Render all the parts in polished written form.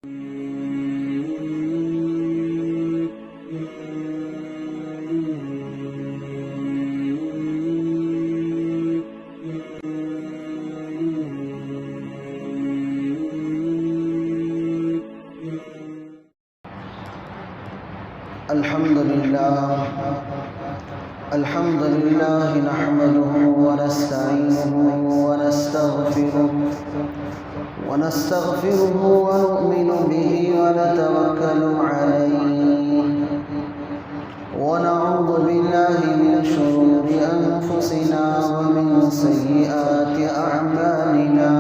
الحمد لله نحمده ونستعينه ونستغفره ونؤمن به ونتوكل عليه ونعوذ بالله من شرور أنفسنا ومن سيئات أعمالنا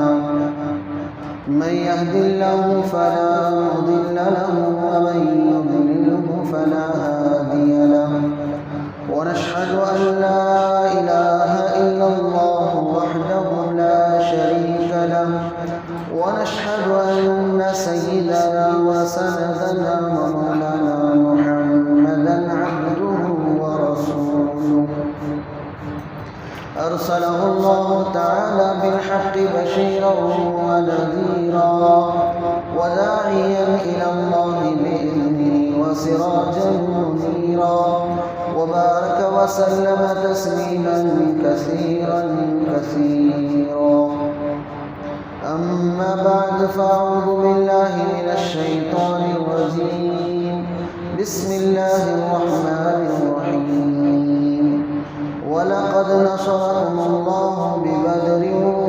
من يهد الله فلا مضل له ومن يضلله فلا هادي له ونشهد أن لا إله إلا الله وحده لا شريك له ونشهد أن سيدنا وسندنا ومولانا محمدا عبده ورسوله أرسله الله تعالى بالحق بشيرا ونذيرا وداعيا إلى الله بإذنه وسراجا منيرا وبارك وسلم تسليما كثيرا أما بعد فأعوذ بالله من الشيطان الرجيم بسم الله الرحمن الرحيم ولقد نصركم الله ببدر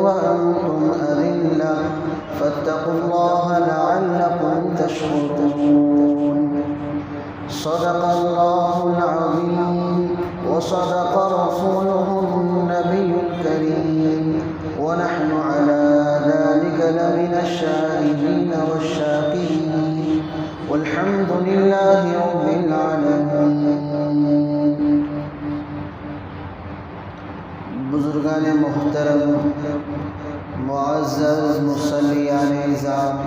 وأنتم أذلة فاتقوا الله لعلكم تشكرون صدق الله العظيم وصدق رسوله النبي الكريم ونحن على ذلك لمن الشاهدين والشاكرين والحمد لله رب العالمين. بزرگان محترم، معزز مصلیان اعظام،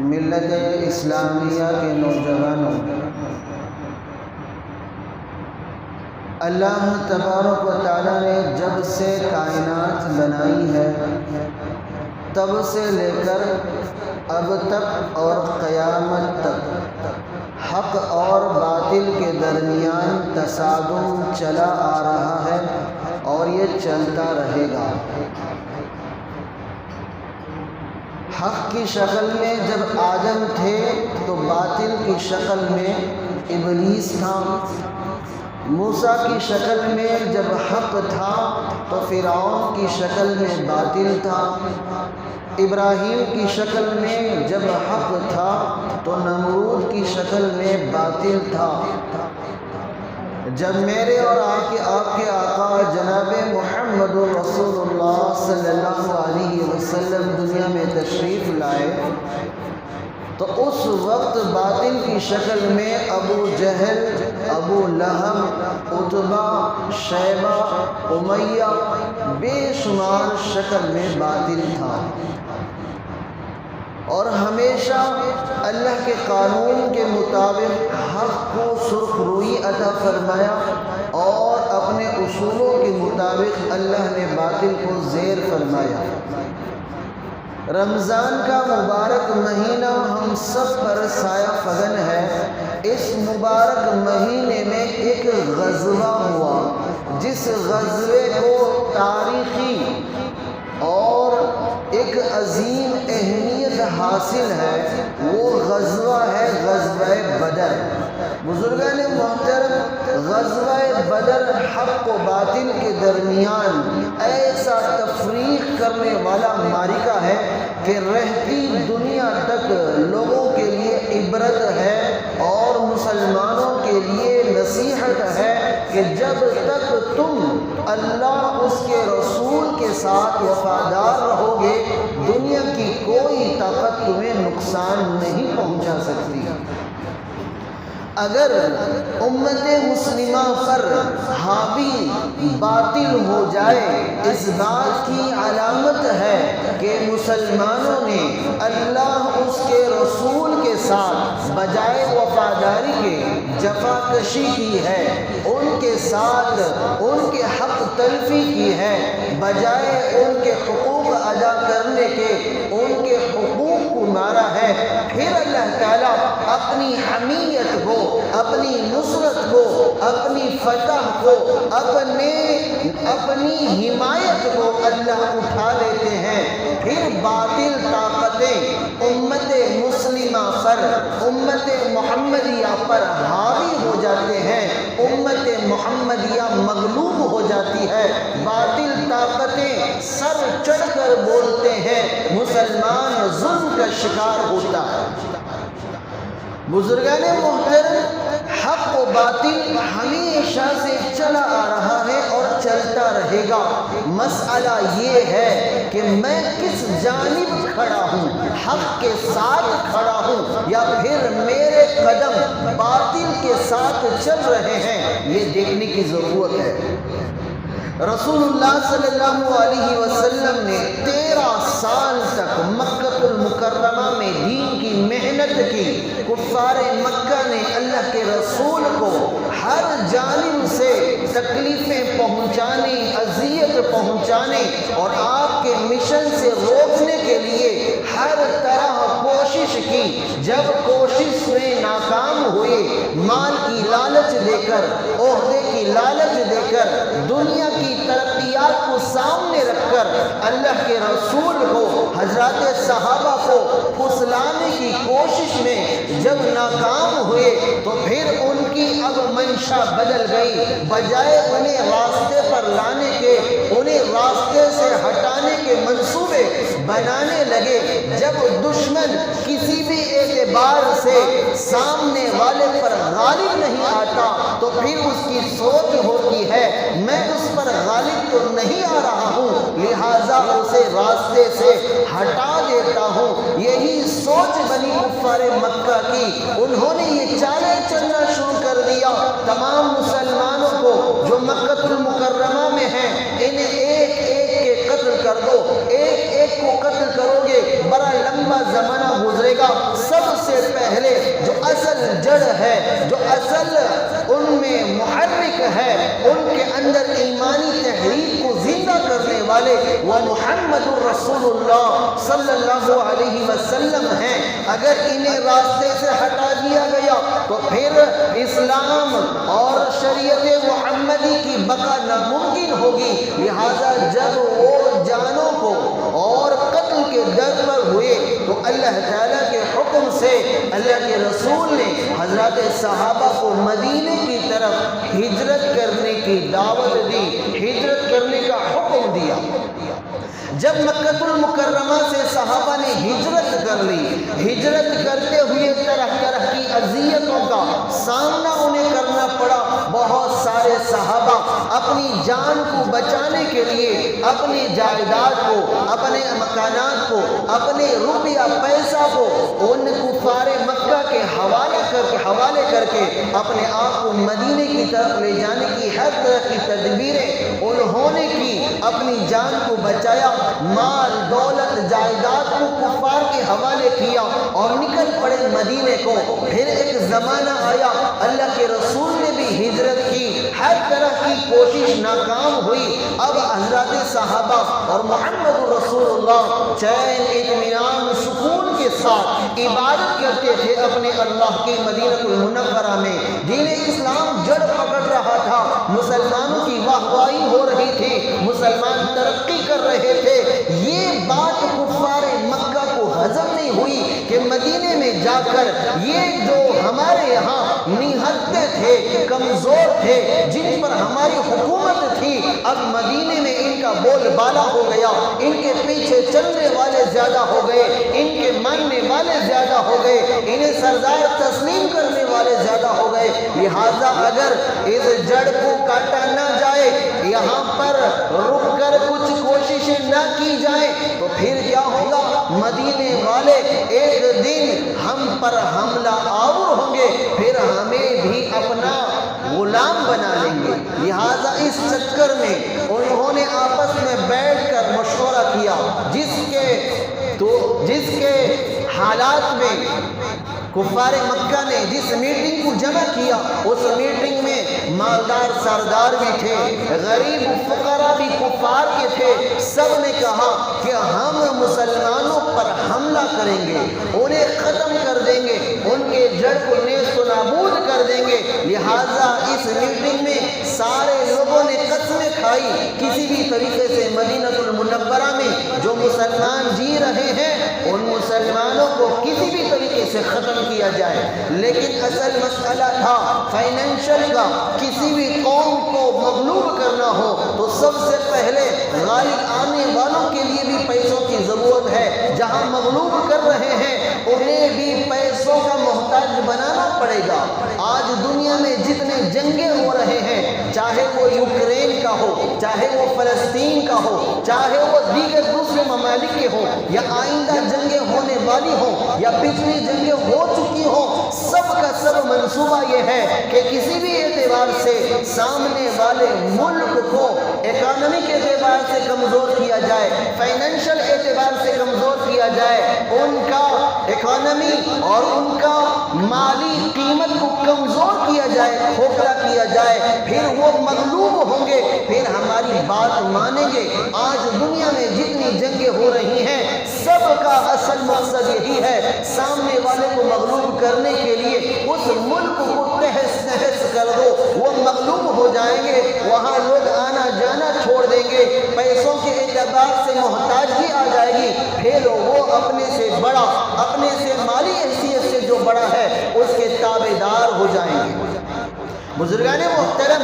ملت اسلامیہ کے نوجوانوں، اللہ تبارک و تعالیٰ نے جب سے کائنات بنائی ہے تب سے لے کر اب تک اور قیامت تک حق اور باطل کے درمیان تصادم چلا آ رہا ہے اور یہ چلتا رہے گا. حق کی شکل میں جب آدم تھے تو باطل کی شکل میں ابلیس تھا. موسیٰ کی شکل میں جب حق تھا تو فرعون کی شکل میں باطل تھا. ابراہیم کی شکل میں جب حق تھا تو نمرود کی شکل میں باطل تھا. جب میرے اور آپ کے آقا جناب محمد رسول اللہ صلی اللہ علیہ وسلم دنیا میں تشریف لائے تو اس وقت باطل کی شکل میں ابو جہل، ابو لہب، عتبہ، شیبہ، امیہ بے شمار شکل میں باطل تھا. اور ہمیشہ اللہ کے قانون کے مطابق حق کو سرخ روئی عطا فرمایا اور اپنے اصولوں کے مطابق اللہ نے باطل کو زیر فرمایا. رمضان کا مبارک مہینہ ہم سب پر سایہ فگن ہے. اس مبارک مہینے میں ایک غزوہ ہوا جس غزوے کو تاریخی اور ایک عظیم اہمیت حاصل ہے. وہ غزوہ ہے غزوہ بدر. بزرگان محترم، غزوہ بدر حق و باطل کے درمیان ایسا تفریق کرنے والا معرکہ ہے کہ رہتی دنیا تک لوگوں کے لیے عبرت ہے اور مسلمانوں کے لیے نصیحت ہے کہ جب تک تم اللہ اس کے رسول کے ساتھ وفادار رہو گے دنیا کی کوئی طاقت تمہیں نقصان نہیں پہنچا سکتی. اگر امت مسلمہ پر حاوی باطل ہو جائے اس بات کی علامت ہے کہ مسلمانوں نے اللہ اس کے رسول کے ساتھ بجائے وفاداری کے جفا کشی کی ہے، ان کے ساتھ ان کے حق تلفی کی ہے، بجائے ان کے حقوق ادا کرنے کے ان کے حقوق کو مارا اپنی حمیت کو، اپنی نصرت کو، اپنی فتح کو، اپنی حمایت کو اللہ اٹھا لیتے ہیں، پھر باطل طاقتیں امت مسلمہ پر، امت محمدیہ پر حاوی ہو جاتے ہیں، امت محمدیہ مغلوب ہو جاتی ہے، باطل طاقتیں سر چڑھ کر بولتے ہیں، مسلمان ظلم کا شکار ہوتا ہے۔ بزرگان محترم، حق و باطل ہمیشہ سے چلا آ رہا ہے اور چلتا رہے گا۔ مسئلہ یہ ہے کہ میں کس جانب کھڑا ہوں، حق کے ساتھ کھڑا ہوں یا پھر میرے قدم باطل کے ساتھ چل رہے ہیں، یہ دیکھنے کی ضرورت ہے۔ رسول اللہ صلی اللہ علیہ وسلم نے 13 سال تک مکہ المکرمہ میں دین کی محنت کی۔ کفار مکہ نے اللہ کے رسول کو ہر جانب سے تکلیفیں پہنچانے، اذیت پہنچانے اور آپ کے مشن سے روکنے کے لیے ہر طرح کوشش کی۔ جب کوشش میں ناکام ہوئے، مال کی لالچ دے کر، عہدے کی لالچ دے کر، دنیا کی ترقیات کو سامنے رکھ کر اللہ کے رسول کو، حضرات صحابہ کو پھسلانے کی کوشش میں جب ناکام ہوئے تو پھر ان کی اب منشا بدل گئی۔ بجائے انہیں راستے پر لانے کے، انہیں راستے سے ہٹانے کے منصوبے بنانے لگے۔ جب دشمن کسی بھی اعتبار سے سامنے والے پر غالب نہیں آتا تو پھر اس کی سوچ ہوتی ہے میں اس پر غالب تو نہیں آ رہا ہوں، لہٰذا اسے راستے سے ہٹا دیتا ہوں۔ یہی سوچ بنی کفار مکہ کی۔ انہوں نے یہ چالیں چلنا شروع کر دیا، تمام مسلمانوں کو جو مکہ المکرمہ میں ہیں انہیں ایک ایک کے قتل کر دو، ایک ایک کو قتل کرو گے بڑا لمبا زمانہ گزرے گا۔ سب سے پہلے جو اصل جڑ ہے، جو اصل ان میں محرک ہے، ان کے اندر ایمانی تحریک کو زندہ کرنے والے وہ محمد الرسول اللہ صلی اللہ علیہ وسلم ہیں۔ اگر انہیں راستے سے ہٹا دیا گیا تو پھر اسلام اور شریعت محمدی کی بقا ناممکن ہوگی۔ لہٰذا جب وہ جانوں کو اور قتل کے در پر ہوئے تو اللہ تعالیٰ کے حکم سے اللہ کے رسول نے حضرات صحابہ کو مدینے کی طرف ہجرت کرنے کی دعوت دی، ہجرت کرنے کا حکم دیا۔ جب مکہ المکرمہ سے صحابہ نے ہجرت کر لی، ہجرت کرتے ہوئے طرح طرح کی اذیتوں کا سامنا انہیں کرنا پڑا۔ بہت سارے صحابہ اپنی جان کو بچانے کے لیے اپنی جائیداد کو، اپنے مکانات کو، اپنے روپیہ پیسہ کو ان کفار مکہ کے حوالے کر کے اپنے آپ کو مدینے کی طرف لے جانے کی ہر طرح کی تدبیریں انہوں نے کی، اپنی جان کو بچایا، مال دولت جائیداد کو کفار کے حوالے کیا اور نکل پڑے مدینے کو۔ پھر ایک زمانہ آیا، اللہ کے رسول نے بھی ہجرت کی، ہر طرح کی کوشش ناکام ہوئی۔ اب حضرات صحابہ اور محمد رسول اللہ چین اطمینان سکون کے ساتھ عبادت کرتے تھے اپنے اللہ کی مدینہ المنورہ میں۔ دین اسلام جڑ پکڑ رہا تھا، مسلمانوں کی واہواہی ہو رہی تھی، مسلمان ترقی کر رہے تھے۔ یہ بات کفار مکہ کو ہضم نہیں ہوئی کہ مدینے میں جا کر یہ جو ہمارے یہاں نہتے تھے، کمزور تھے، جن پر ہماری حکومت تھی، اب مدینے میں ان کا بول بالا ہو گیا، ان کے پیچھے چلنے والے زیادہ ہو گئے، ان کے ماننے والے زیادہ ہو گئے، انہیں سردار تسلیم کرنے والے زیادہ ہو گئے۔ لہٰذا اگر اس جڑ کو کاٹا نہ جائے، یہاں پر رک کر کچھ کوششیں نہ کی جائیں تو پھر کیا ہوگا؟ مدینے والے ایک دن ہم پر حملہ آور ہوں گے، پھر ہمیں بھی اپنا غلام بنا لیں گے۔ لہٰذا اس چکر میں انہوں نے آپس میں بیٹھ کر مشورہ کیا، جس کے حالات میں کفار مکہ نے جس میٹنگ کو جمع کیا، اس میٹنگ میں مالدار سردار بھی تھے، غریب فقراء بھی کفار کے تھے۔ سب نے کہا کہ ہم مسلمانوں پر حملہ کریں گے، انہیں ختم کر دیں گے، ان کے کے جڑ کو نیست و نابود کر دیں گے۔ لہٰذا اس میٹنگ میں سارے لوگوں نے قسمیں کھائی کسی بھی طریقے سے مدینہ المنورہ میں جو مسلمان جی رہے ہیں ان مسلمانوں کو کسی بھی طریقے سے ختم کیا جائے۔ لیکن اصل مسئلہ تھا فائنینشل کا، کسی بھی قوم کو مغلوب کرنا ہو تو سب سے پہلے غالب آنے والوں کے لیے بھی پیسوں کی ضرورت ہے۔ جہاں مغلوب کر رہے ہیں انہیں بھی پیسوں کا محتاج بنانا پڑے گا۔ آج دنیا میں جتنے جنگیں ہو رہے ہیں، چاہے وہ یوکرین کا ہو، چاہے وہ فلسطین کا ہو، چاہے وہ دیگر دوسرے ممالک کے ہوں، یا آئندہ جنگیں ہونے والی ہوں، یا پچھلی جنگیں ہو چکی ہوں، سب کا سب منصوبہ یہ ہے کہ کسی بھی اعتبار سے سامنے والے ملک کو اکانومی کے اعتبار سے کمزور کیا جائے، فائنینشل اعتبار سے کمزور کیا جائے، ان کا اکانومی اور ان کا مالی قیمت کو کمزور کیا جائے، کھوکھلا کیا جائے، پھر وہ مغلوب ہوں گے، پھر ہماری بات مانیں گے۔ آج دنیا میں جتنی جنگیں ہو رہی ہیں سب کا اصل مقصد یہی ہے، سامنے والے کو مغلوب کرنے کے لیے اس ملک کو تہس نہس کر دو، وہ مغلوب ہو جائیں گے، وہاں لوگ آنا جانا چھوڑ دیں گے، پیسوں کے اعتبار سے محتاجی آ جائے گی، پھر وہ اپنے سے بڑا، اپنے سے مالی حیثیت سے جو بڑا ہے اس کے تابع دار ہو جائیں گے۔ بزرگان محترم،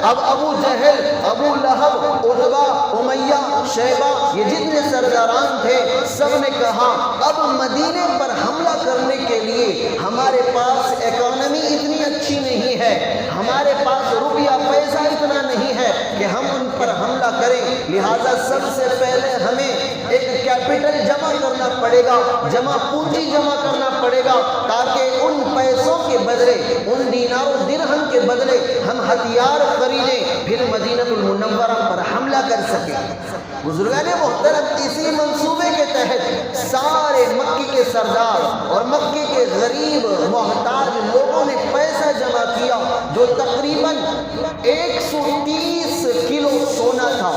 اب ابو جہل، ابو لہب، عتبہ، امیہ، شیبہ، یہ جتنے سرداران تھے سب نے کہا اب مدینے پر حملہ کرنے کے لیے ہمارے پاس اکانومی اتنی اچھی نہیں ہے، ہمارے پاس روپیہ پیسہ اتنا نہیں ہے کہ ہم ان پر حملہ کریں، لہٰذا سب سے پہلے ہمیں ایک کیپٹل جمع کرنا پڑے گا، جمع پونجی جمع کرنا پڑے گا، تاکہ ان پیسوں کے بدلے، ان دینار و درہم کے بدلے ہم ہتھیار خریدیں، پھر مدینہ المنورہ پر حملہ کر سکیں۔ بزرگان محترم، اسی منصوبے کے تحت سارے مکی کے سردار اور مکی کے غریب محتاج لوگوں نے پیسہ جمع کیا جو تقریباً 130 کلو سونا تھا۔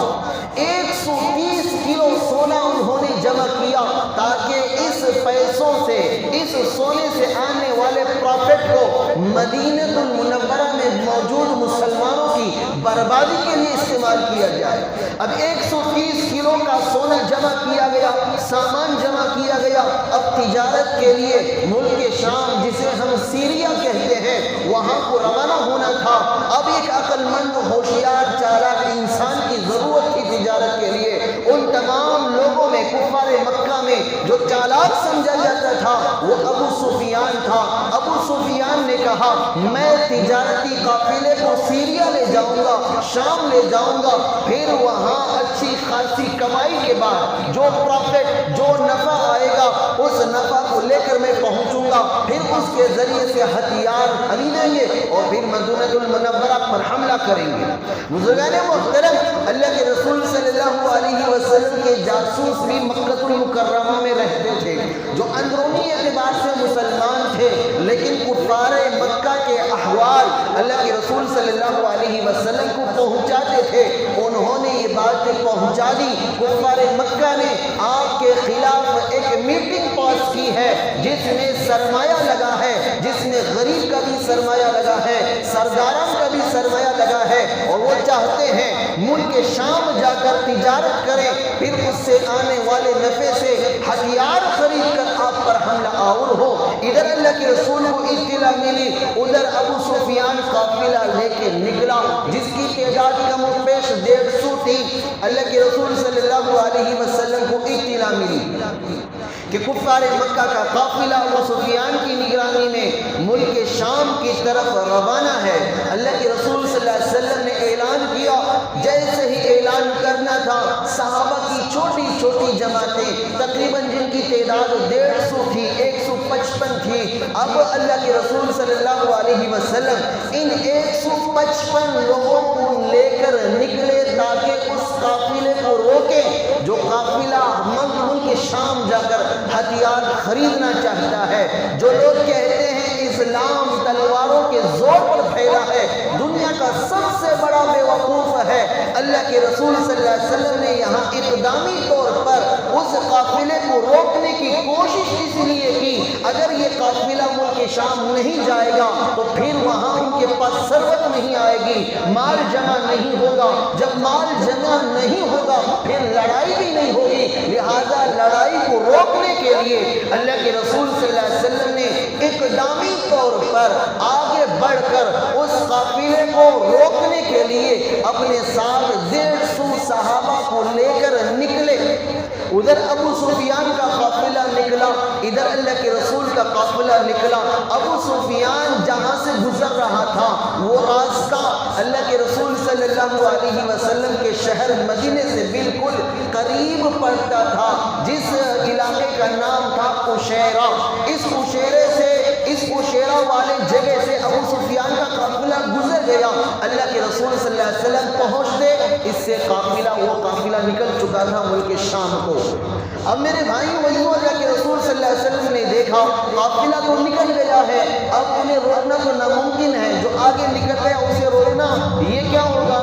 130 کلو سونا انہوں نے جمع کیا تاکہ اس پیسوں سے، اس سونے سے آنے والے پروفٹ کو مدینہ المنورہ میں موجود مسلمانوں کی بربادی کے لیے استعمال کیا جائے۔ اب 130 کلو کا سونا جمع کیا گیا، سامان جمع کیا گیا، اب تجارت کے لیے ملک شام جسے ہم سیریا کہتے ہیں وہاں کو روانہ ہونا تھا۔ اب ایک عقل مند ہوشیار چالاک انسان کی ضرورت تھی تجارت کے لیے۔ ان تمام لوگوں میں کفار مکہ میں جو چالاک سمجھا جاتا تھا وہ ابو سفیان تھا۔ ابو سفیان نے کہا میں تجارتی قافلے کو سیریا لے جاؤں گا، شام لے جاؤں گا، پھر وہاں اچھی خاصی کمائی کے بعد جو پروفٹ، جو نفع آئے گا اس نفع کو لے کر میں پہنچوں گا، پھر اس کے ذریعے سے ہتھیار خریدیں گے اور پھر مدینہ المنورہ پر حملہ کریں گے۔ بزرگان محترم، اللہ کے رسول صلی اللہ علیہ وسلم کے جاسوس بھی مکہ المکرمہ میں رہتے تھے جو اندرونی اعتبار سے مسلمان تھے، لیکن کفار مکہ کے احوال اللہ کے رسول صلی اللہ علیہ وسلم کو پہنچاتے تھے۔ انہوں نے یہ باتیں پہنچا دی۔ کفار مکہ نے آپ کے خلاف ایک میٹنگ پاس کی ہے جس میں سرمایہ لگا ہے، جس میں غریب کا بھی سرمایہ لگا ہے، سرداران کا بھی سرمایہ لگا ہے، اور وہ چاہتے ہیں ملک شام جا کر تجارت کریں، پھر اس سے آنے والے نفع سے ہتھیار خرید کر آپ پر حملہ آور ہو۔ ادھر اللہ کے رسول کو اطلاع ملی، ادھر ابو سفیان قافلہ لے کے نکلا جس کی تعداد کم و بیش 150 تھی۔ اللہ کے رسول صلی اللہ علیہ وسلم کو اطلاع ملی کہ کفار مکہ کا قافلہ ابو سفیان کی نگرانی میں ملک شام کی طرف روانہ ہے۔ اللہ کے رسول صلی اللہ علیہ وسلم نے اعلان کیا، جیسے ہی اعلان کرنا تھا صحابہ کی چھوٹی چھوٹی جماعتیں تقریباً جن کی تعداد 150 تھی، 155 تھی، اب اللہ کے رسول صلی اللہ علیہ وسلم ان 155 لوگوں کو لے کر نکلے تاکہ اس قافلے کو روکیں جو قافلہ ملک شام جا کر ہتھیار خریدنا چاہتا ہے۔ جو لوگ کہتے ہیں اسلام تلواروں کے زور پر پھیلا ہے، دنیا کا سب سے بڑا بے وقوف ہے، اللہ کے رسول صلی اللہ علیہ وسلم نے یہاں اقدامی طور پر اس قافلے کو روکنے کی کوشش اس لیے کی اگر یہ قافلہ ملک شام نہیں جائے گا تو پھر وہاں ان کے پاس ثروت نہیں آئے گی، مال جمع نہیں ہوگا، جب مال جمع نہیں ہوگا پھر لڑائی بھی نہیں ہوگی، لہذا لڑائی کو روکنے کے لیے اللہ کے رسول صلی اللہ علیہ وسلم نے اقدامی طور پر آگے بڑھ کر اس قافلے کو روکنے کے لیے اپنے ساتھ 150 صحابہ کو لے کر نکلے۔ ادھر ابو سفیان کا قافلہ نکلا، ادھر اللہ کے رسول کا قافلہ نکلا۔ ابو سفیان جہاں سے گزر رہا تھا وہ راستہ اللہ کے رسول صلی اللہ علیہ وسلم کے شہر مدینے سے بالکل قریب پڑتا تھا، جس علاقے کا نام تھا عشیرہ۔ اس عشیرہ والے جگہ سے ابو سفیان کا قافلہ گزر گیا، اللہ کے رسول صلی اللہ علیہ وسلم پہنچتے، اس سے وہ قافلہ نکل چکا تھا ملک شام کو۔ اب میرے بھائی وہیوں، اللہ کے رسول صلی اللہ علیہ وسلم نے دیکھا قافلہ تو نکل گیا ہے، اب انہیں روکنا تو ناممکن ہے، جو آگے نکل گیا اسے روکنا یہ کیا ہوگا؟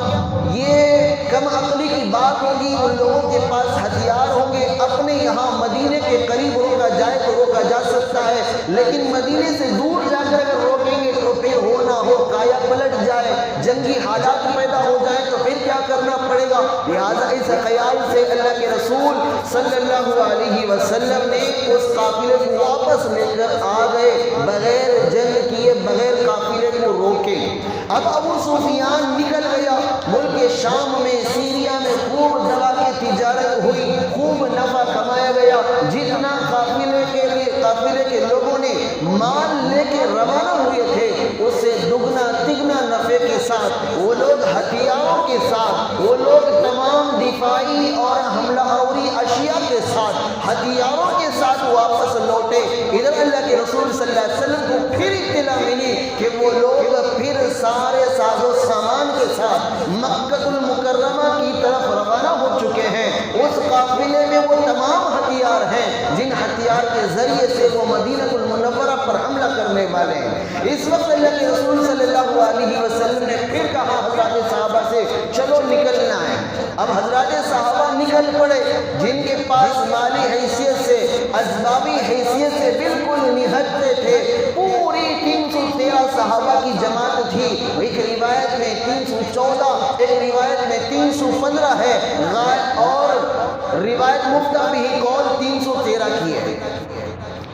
یہ کم عقلی کی بات ہوگی۔ ان لوگوں کے پاس ہتھیار ہوں گے، اپنے یہاں مدینے کے قریب روکا جائے تو روکا جا سکتا ہے، لیکن مدینے سے دور جا کر اگر روکیں گے تو پھر ہو نہ ہو کایا پلٹ جائے، جنگی حالات پیدا ہو جائے تو پھر کیا کرنا پڑے گا؟ لہٰذا اس خیال سے اللہ کے رسول صلی اللہ علیہ وسلم نے اس قافلے کو واپس لے کر آ گئے، بغیر جنگ کیے، بغیر قافلے کو روکے۔ اب ابو سفیان نکل گیا، ملک شام میں، سیریا میں خوب دوا کی تجارت ہوئی، خوب نفع کمایا گیا۔ جتنا قافلے کے لوگوں نے مال لے کے روانہ ہوئے تھے، اس سے دگنا تگنا نفع کے ساتھ وہ لوگ ہتھیاروں کے ساتھ، وہ لوگ تمام دفاعی اور حملہ آوری اشیاء کے ساتھ، ہتھیاروں کے ساتھ واپس لوٹے۔ ادھر اللہ کے رسول صلی اللہ علیہ وسلم کو پھر اطلاع ملی کہ وہ لوگ پھر سارے ساز و سامان کے ساتھ مکہ المکرمہ کی طرف روانہ ہو چکے ہیں۔ اس قافلے میں وہ تمام ہتھیار ہیں جن ہتھیار کے ذریعے سے وہ مدینہ المنورہ پر حملہ کرنے والے ہیں۔ اس وقت اللہ کے رسول صلی اللہ علیہ وسلم نے پھر کہا حضرات صحابہ سے چلو نکلنا ہے۔ اب حضرات صحابہ نکل پڑے، جن کے پاس مالی حیثیت سے، اسبابی حیثیت سے بالکل نہتے تھے۔ پوری 313 صحابہ کی جماعت تھی، ایک روایت میں 314، ایک روایت میں 315 ہے، اور روایت مفتہ بھی قول 313 کی ہے۔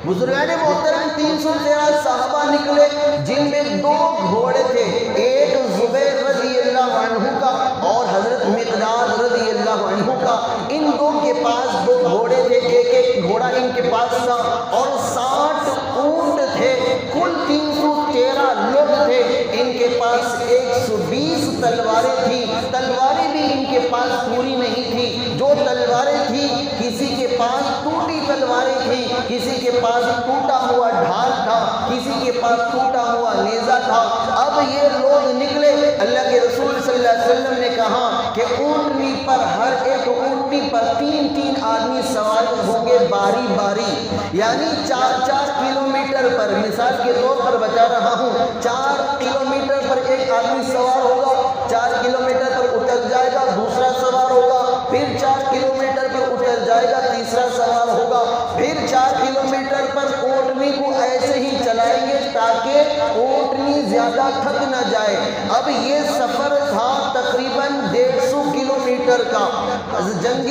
بزرگان محترم 313 صحابہ نکلے، جن میں 2 گھوڑے تھے، ایک زبیر رضی اللہ عنہ کا اور حضرت مقداد رضی اللہ عنہ کا۔ ان 2 کے پاس 2 گھوڑے تھے، ایک گھوڑا ان کے پاس تھا، اور 60 اونٹ تھے۔ کل 313 لوگ تھے، ان کے پاس 120 تلواریں تھیں۔ تلواریں بھی ان کے پاس پوری نہیں تھی، جو تلواریں تھیں کسی کے پاس ٹوٹی تلواریں تھیں، کسی کے پاس ٹوٹا ہوا ڈھال تھا، کسی کے پاس ٹوٹا ہوا نیزہ تھا۔ اب یہ لوگ نکلے، اللہ کے رسول صلی اللہ علیہ وسلم نے کہا کہ اونٹنی پر، ہر ایک اونٹنی پر 3 آدمی سوار ہوں گے باری باری، یعنی 4 کلومیٹر پر، مثال کے طور پر بتا رہا ہوں، 4 کلومیٹر پر ایک آدمی سوار ہوگا، 4 کلومیٹر پر اتر جائے گا، دوسرا سوار ہوگا، پھر 4 کلومیٹر پر اتر جائے گا، تیسرا سوار ہوگا، پھر 4 کلومیٹر پر اونٹنی کو ایسے ہی چلائیں گے تاکہ اونٹنی زیادہ تھک نہ جائے۔ اب یہ سفر تھا تقریباً 150 کلومیٹر کا۔ جنگ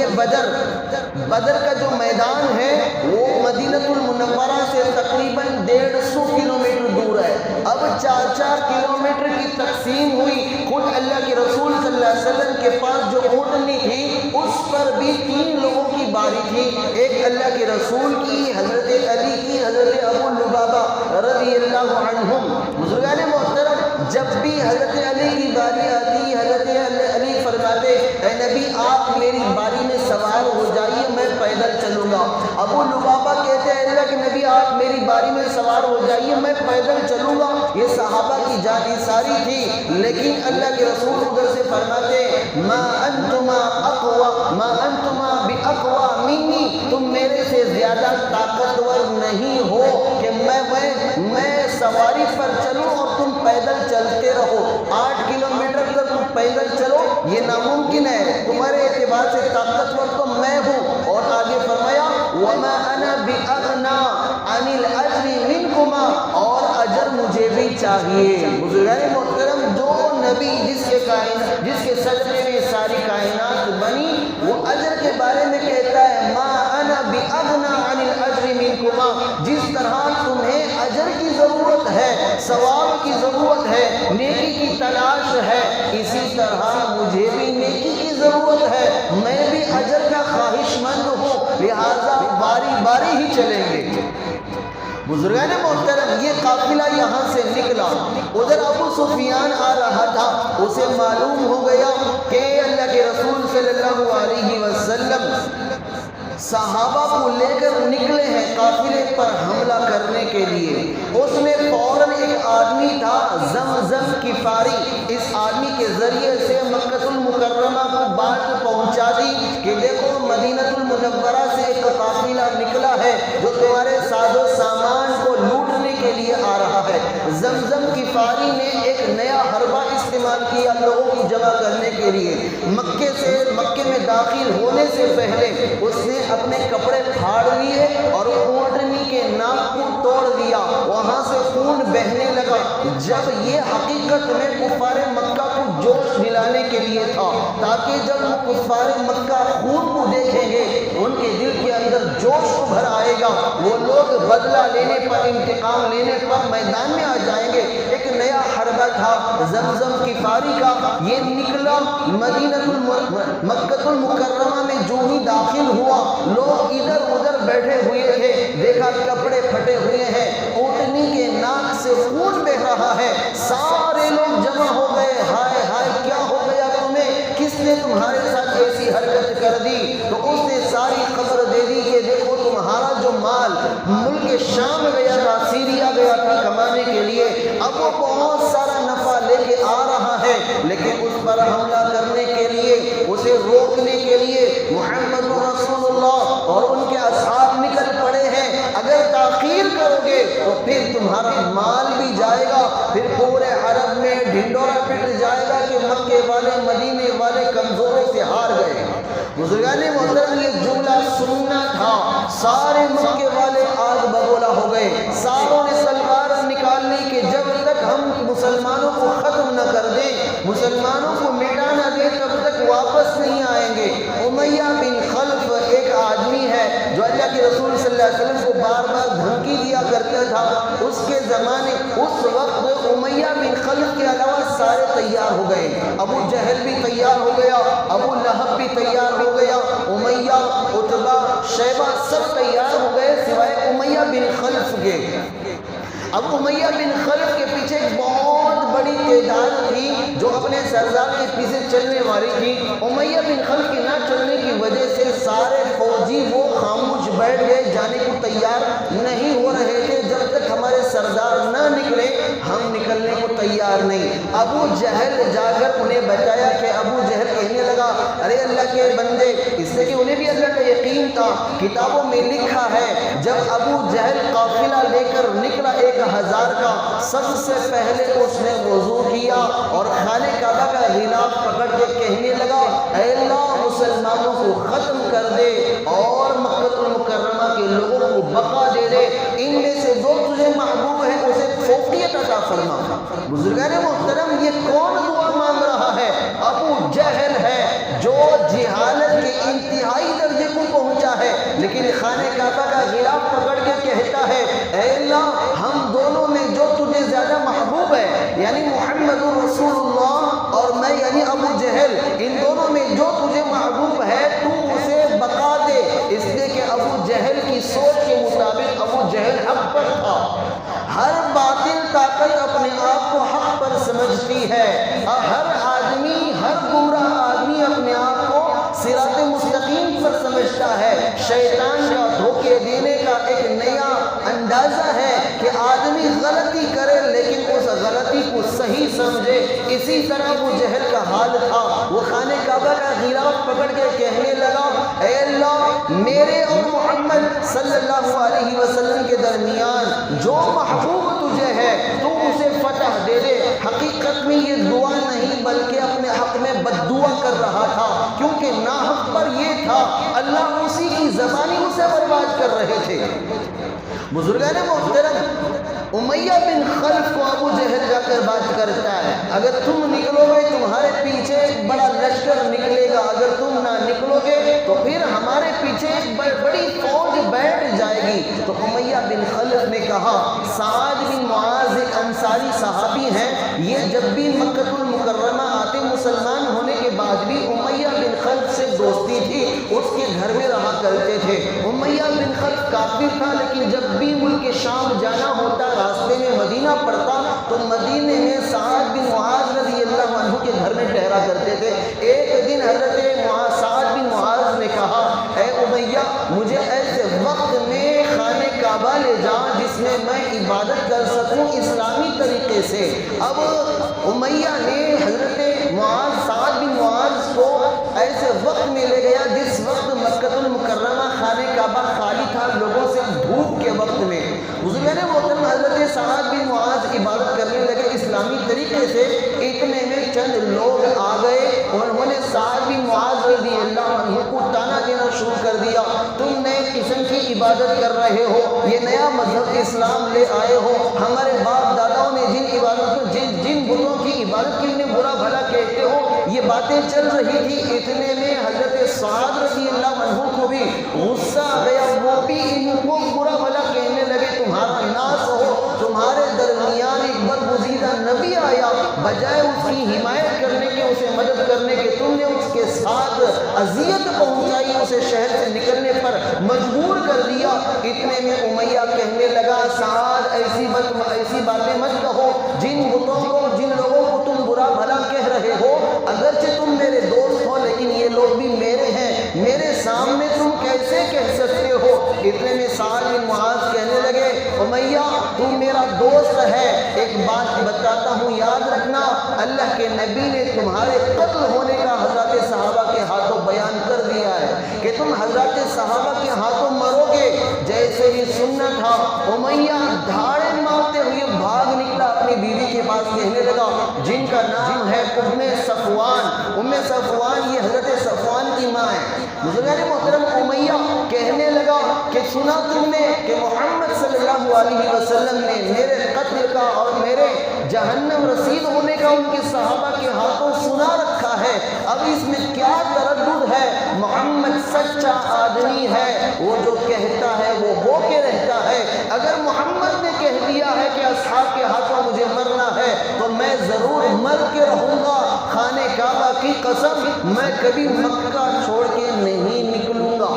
بدر کا جو میدان ہے وہ مدینہ المنورہ سے تقریباً 150 کلومیٹر دور ہے۔ اب 4 کلومیٹر کی تقسیم ہوئی۔ خود اللہ کے رسول صلی اللہ علیہ وسلم کے پاس جو اونٹنی تھی اس پر بھی 3 لوگوں کی باری تھی، ایک اللہ کے رسول کی، حضرت علی کی، حضرت ابو لبابہ رضی اللہ عنہم۔ بزرگان محترم، جب بھی حضرت علی کی باری آتی، حضرت علی فرماتے اے نبی آپ میری باری میں سوار ہو جائیے، میں پیدل چلوں گا۔ ابو لبابہ کہتے ہیں اللہ کے نبی آپ میری باری میں سوار ہو جائیے، میں پیدل چلوں گا۔ یہ صحابہ کی جاتی ساری تھی، لیکن اللہ کے رسول ادھر سے فرماتے ما انتما باقوا منی، تم میرے سے زیادہ طاقتور نہیں ہو کہ میں سواری پر چلوں اور تم پیدل چلتے رہو۔ 8 کلومیٹر تک تم پیدل چلو، یہ ناممکن ہے، تمہارے اعتبار سے طاقتور تو میں ہوں۔ اور آگے فرمایا وما انا باغنا عن الاجر چاہیے۔ بزرگان محترم، جو نبی جس کے صدقے میں ساری کائنات بنی، وہ اجر کے بارے میں کہتا ہے ما انا باغنی عن الاجر منکما، جس طرح تمہیں اجر کی ضرورت ہے، ثواب کی ضرورت ہے، نیکی کی تلاش ہے، اسی طرح مجھے بھی نیکی کی ضرورت ہے، میں بھی اجر کا خواہش مند ہوں، لہذا باری باری ہی چلیں گے۔ بزرگان محترم، یہ قافلہ یہاں سے نکلا، ادھر ابو سفیان آ رہا تھا، اسے معلوم ہو گیا کہ اللہ کے رسول صلی اللہ علیہ وسلم صحابہ کو لے کر نکلے ہیں قافلے پر حملہ کرنے کے لیے۔ اس میں فوراً ایک آدمی تھا زمزم غفاری، اس آدمی کے ذریعے سے مکہ المکرمہ کو بات پہنچا دی کہ دیکھو مدینہ المنورہ سے ایک قافلہ نکلا ہے جو تمہارے ساز و سامان کو لوٹنے کے لیے آ رہا ہے۔ زمزم غفاری نے ایک نیا حربہ استعمال کیا لوگوں کو جمع کرنے کے لیے۔ مکے میں داخل ہونے سے پہلے اس نے اپنے کپڑے پھاڑ لیے اور اونٹنی کے ناک کو توڑ دیا، وہاں سے خون بہنے لگا۔ جب یہ حقیقت میں کفار مکہ کو جوش دلانے کے لیے تھا، تاکہ جب وہ کفار مکہ خون کو دیکھیں گے ان کے دل کے اندر جوش ابھر آئے گا، وہ لوگ بدلہ لینے پر، انتقام لینے پر میدان میں آ جائیں گے۔ ایک نیا حربہ تھا زمزم غفاری کا، یہ نکلا مکہ المکرمہ میں جو ہی داخل ہوا، لوگ ادھر ادھر بیٹھے ہوئے تھے، دیکھا کپڑے پھٹے ہوئے ہیں، اونٹنی کے ناک سے خون بہ رہا ہے، سارے لوگ جمع ہو گئے، ہائے ہائے کیا ہو گیا تمہیں، کس نے تمہارے ساتھ ایسی حرکت کر دی؟ تو اس نے ساری خبر دے دی کہ دیکھو تمہارا جو مال ملک شام گیا تھا، سیریا گیا تھا کمانے کے لیے، اب وہ بہت سارا نفع لے کے آ رہا ہے، لیکن اس پر حملہ کرنے کے لیے، اسے روکنے کے لیے محمد رسول اللہ اور ان کے اصحاب نکل پڑے ہیں، اگر تاخیر کرو گے تو پھر تمہارا مال بھی جائے گا، پھر پورے عرب میں ڈھنڈورا پٹ جائے گا کہ مکے والے مدینے والے کمزوروں سے ہار گئے۔ بزرگان محترم، یہ جملہ سننا تھا، سارے مکے والے آگ بگولا ہو گئے، ساروں نے تلوار نکال لی کہ جب تک ہم مسلمانوں کو ختم نہ کر دیں، مسلمانوں کو مٹا نہ دیں، تب تک واپس نہیں آئیں گے۔ امیہ بن خلف ایک آدمی ہے جو اللہ کے رسول صلی اللہ علیہ وسلم کو بار بار دھمکی دیا کرتا تھا، اس کے زمانے اس وقت امیہ بن خلف کے علاوہ سارے تیار ہو گئے، ابو جہل بھی تیار ہو گیا، ابو لہب بھی تیار ہو گیا، امیہ، عتبہ، شیبہ سب تیار ہو گئے سوائے امیہ بن خلف کے۔ اب امیہ بن خلف کے پیچھے ایک بہت بڑی تعداد تھی جو اپنے سردار کے پیچھے چلنے والی تھی۔ امیہ بن خلف کے نہ چلنے کی وجہ سے سارے فوجی وہ خاموش بیٹھ گئے، جانے کو تیار نہیں ہو رہے تھے، جب تک ہمارے سردار نہ نکلے ہم نکلنے کو تیار نہیں۔ ابو جہل جا کر انہیں بتایا کہ ابو جہل کہنے لگا ارے اللہ کے بندے، اس لیے کہ انہیں بھی اللہ کا یقین تھا، کتابوں میں لکھا ہے جب ابو جہل قافلہ لے کر نکلا 1000 کا، سب سے پہلے اس نے وضو کیا اور خانہ کعبہ کا غلاف پکڑ کے کہنے لگا اے اللہ مسلمانوں کو ختم کر دے اور مکہ المکرمہ کے لوگوں کو بقا دے دے، ان میں سے جو تجھے محبوب ہے اسے فوقیت عطا فرما۔ بزرگان محترم، یہ کون دعا مانگ رہا ہے؟ ابو جہل ہے جو جہالت کے انتہائی درجے کو پہنچا ہے، لیکن خانہ کعبہ کا غلاف پکڑ کے کہتا ہے اے اللہ ہم دونوں میں جو تجھے زیادہ محبوب ہے، یعنی محمد رسول اللہ اور میں یعنی ابو جہل، ان دونوں میں جو تجھے محبوب ہے تو اسے بقا دے، اس لیے کہ ابو جہل کی سوچ کے مطابق ابو جہل حق پر تھا۔ ہر باطل طاقت اپنے آپ کو حق پر سمجھتی ہے، ہر آدمی، ہر گمراہ آدمی اپنے آپ کو صراط مستقیم پر سمجھتا ہے۔ شیطان کا دھوکے دینے کا ایک نیا اندازہ ہے کہ آدمی غلطی کرے لیکن اس غلطی کو صحیح سمجھے۔ اسی طرح وہ جہل کا حال تھا، وہ خانہ کعبہ کا غلاف پکڑ کے کہنے لگا اے اللہ میرے اور محمد صلی اللہ علیہ وسلم کے درمیان جو محبوب تجھے ہے تو اسے فتح دے دے۔ حقیقت میں یہ دعا نہیں بلکہ اپنے حق میں بد دعا کر رہا تھا، کیونکہ ناحق پر یہ تھا اللہ اسی کی زبانی اسے برباد کر رہے تھے۔ بزرگان محترم، امیہ بن خلف کو ابو جہل جا کر بات کرتا ہے، اگر تم نکلو گے تمہارے پیچھے ایک بڑا لشکر نکلے گا، اگر تم نہ نکلو گے تو پھر ہمارے پیچھے ایک بڑی فوج بیٹھ جائے گی۔ تو امیہ بن خلف نے کہا، سعد بن معاذ ایک انصاری صحابی ہیں، یہ جب بھی مکہ المکرمہ آتے مسلمان ہونے کے بعد بھی امیہ بن خلف سے دوستی تھی، اس کے گھر میں رہا کرتے تھے۔ امیہ بن خلف کافر تھا، لیکن جب بھی ملک شام جانا ہوتا راستے میں مدینہ پڑتا تو مدینے میں سعد بن معاذ رضی اللہ عنہ کے گھر میں ٹھہرا کرتے تھے۔ ایک دن حضرت سعد بن معاذ نے کہا، اے امیہ مجھے ایسے وقت میں خانہ کعبہ لے جا جس میں میں عبادت کر سکوں اسلامی طریقے سے۔ اب امیہ نے حضرت سعد بن معاذ کو ایسے وقت میں لے گیا جس وقت مکہ المکرمہ خانہ کعبہ خالی تھا لوگوں سے، دھوپ کے وقت میں۔ بزرگان محترم حضرت سعد بن معاذ عبادت کرنے لگے اسلامی طریقے سے، اتنے میں چند لوگ آ گئے، انہوں نے سعد بن معاذ رضی اللہ عنہ کو تانا دینا شروع کر دیا، تم نئے قسم کی عبادت کر رہے ہو، یہ نیا مذہب اسلام لے آئے ہو، ہمارے باپ داداؤں نے جن بتوں کی عبادت کی انہیں برا بھلا کہتے ہو، یہ باتیں چل رہی تھی۔ اتنے میں حضرت سعد رضی اللہ عنہ کو بھی غصہ آ گیا، وہ بھی ان کو برا بھلا کہنے لگے، تمہارا ناس ہو، تمہارے درمیان ایک برگزیدہ نبی آیا، بجائے اس کی حمایت کرنے کے، اسے مدد کرنے کے، تم نے اس کے ساتھ اذیت پہنچائی، اسے شہر سے نکلنے پر مجبور کر دیا۔ اتنے میں امیہ کہنے لگا، سعد ایسی باتیں مت کہو، جن بتوں کو، جن لوگوں کو تم برا بھلا کہہ رہے ہو، اگرچہ تم میرے دوست ہو لیکن یہ لوگ بھی میرے ہیں، میرے سامنے تم کیسے کہہ سکتے ہو؟ اتنے میں سعد بن معاذ کہنے لگے، امیہ تم میرا دوست ہے، ایک بات بتاتا ہوں یاد رکھنا، اللہ کے نبی نے تمہارے قتل ہونے کا حضرت صحابہ کے ہاتھوں بیان کر دیا ہے کہ تم حضرت صحابہ کے ہاتھوں مرو گے۔ جیسے ہی سننا تھا امیہ دھاڑے مارتے ہوئے بھاگ نکلا اپنی بیوی کے پاس، کہنے لگا جن کا نام ہے ام صفوان، یہ حضرت صفوان کی ماں ہے۔ بزرگان محترم امیہ کہنے لگا کہ سنا تم نے کہ محمد صلی اللہ علیہ وسلم نے میرے قتل کا اور میرے جہنم رسید ہونے کا ان کے صحابہ کے ہاتھوں سنا رکھا ہے، اب اس میں کیا تردد ہے؟ محمد سچا آدمی ہے، وہ جو کہتا ہے وہ ہو کے رہتا ہے۔ اگر محمد نے کہہ دیا ہے کہ اصحاب کے ہاتھوں مجھے مرنا ہے تو میں ضرور مر کے رہوں گا، خانہ کعبہ کی قسم میں کبھی مکہ چھوڑ کے نہیں نکلوں گا۔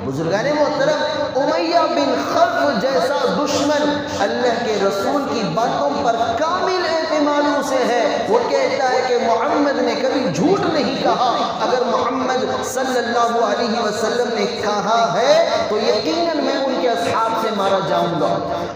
بزرگان محترم امیہ بن خلف جیسا دشمن اللہ کے رسول کی باتوں پر کامل اعتماد سے ہے، وہ کہتا ہے کہ محمد نے کبھی جھوٹ نہیں کہا، اگر محمد صلی اللہ علیہ وسلم نے کہا ہے تو یقیناً میں ان کے اصحاب سے مارا جاؤں گا۔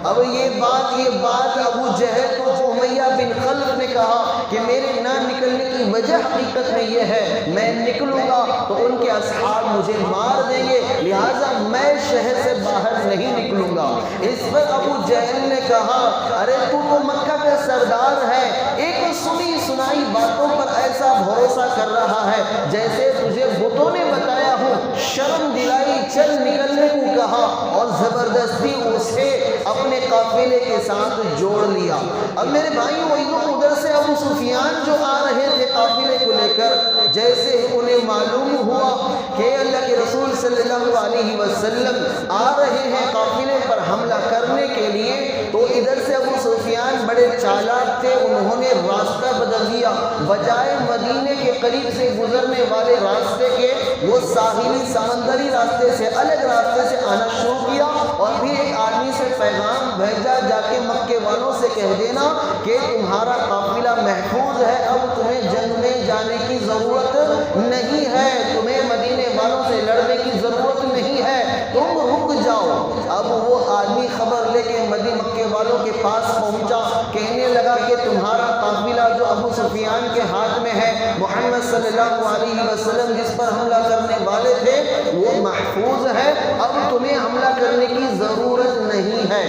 اب یہ بات ابو جہل کو امیہ بن خلف نے کہا کہ میرے نہ نکلنے کی وجہ حقیقت میں یہ ہے، میں نکلوں گا تو ان کے اصحاب مجھے مار دیں گے، لہٰذا میں شہر سے باہر نہیں نکلوں گا۔ اس پر ابو جہل نے کہا، ارے تو مکہ کا سردار ہے، ایک سنی سنائی باتوں پر ایسا بھروسہ کر رہا ہے جیسے تجھے بتوں نے بتایا ہو، شرم دلائی، چل نکلنے کو کہا اور زبردستی اسے اپنے قافلے کے ساتھ جوڑ لیا۔ اب میرے بھائیوں ادھر سے ابو سفیان جو آ رہے تھے قافلے کو لے کر، جیسے ہی انہیں معلوم ہوا کہ اللہ کے رسول صلی اللہ علیہ وسلم آ رہے ہیں قافلے پر حملہ کرنے کے لیے، تو ادھر سے ابو سفیان بڑے چالاک تھے، انہوں نے راستہ بدل دیا، بجائے مدینے کے قریب سے گزرنے والے راستے کے وہ ساحلی سمندری راستے سے، الگ راستے سے آنا شروع کیا، اور پھر ایک آدمی سے پیغام بھیجا، جا کے مکے والوں سے کہہ دینا کہ تمہارا قافلہ محفوظ ہے، اب تمہیں جنگ میں جانے کی ضرورت نہیں ہے، تمہیں مدینے والوں سے لڑنے کی ضرورت نہیں ہے، تم رک جاؤ۔ اب وہ آدمی خبر لے کے مکے والوں کے پاس پہنچا، کہنے لگا کہ تمہارا قافلہ جو ابو سفیان کے ہاتھ میں ہے، محمد صلی اللہ علیہ وسلم جس پر حملہ کرنے والے تھے وہ محفوظ ہے، اب تمہیں حملہ کرنے کی ضرورت نہیں ہے۔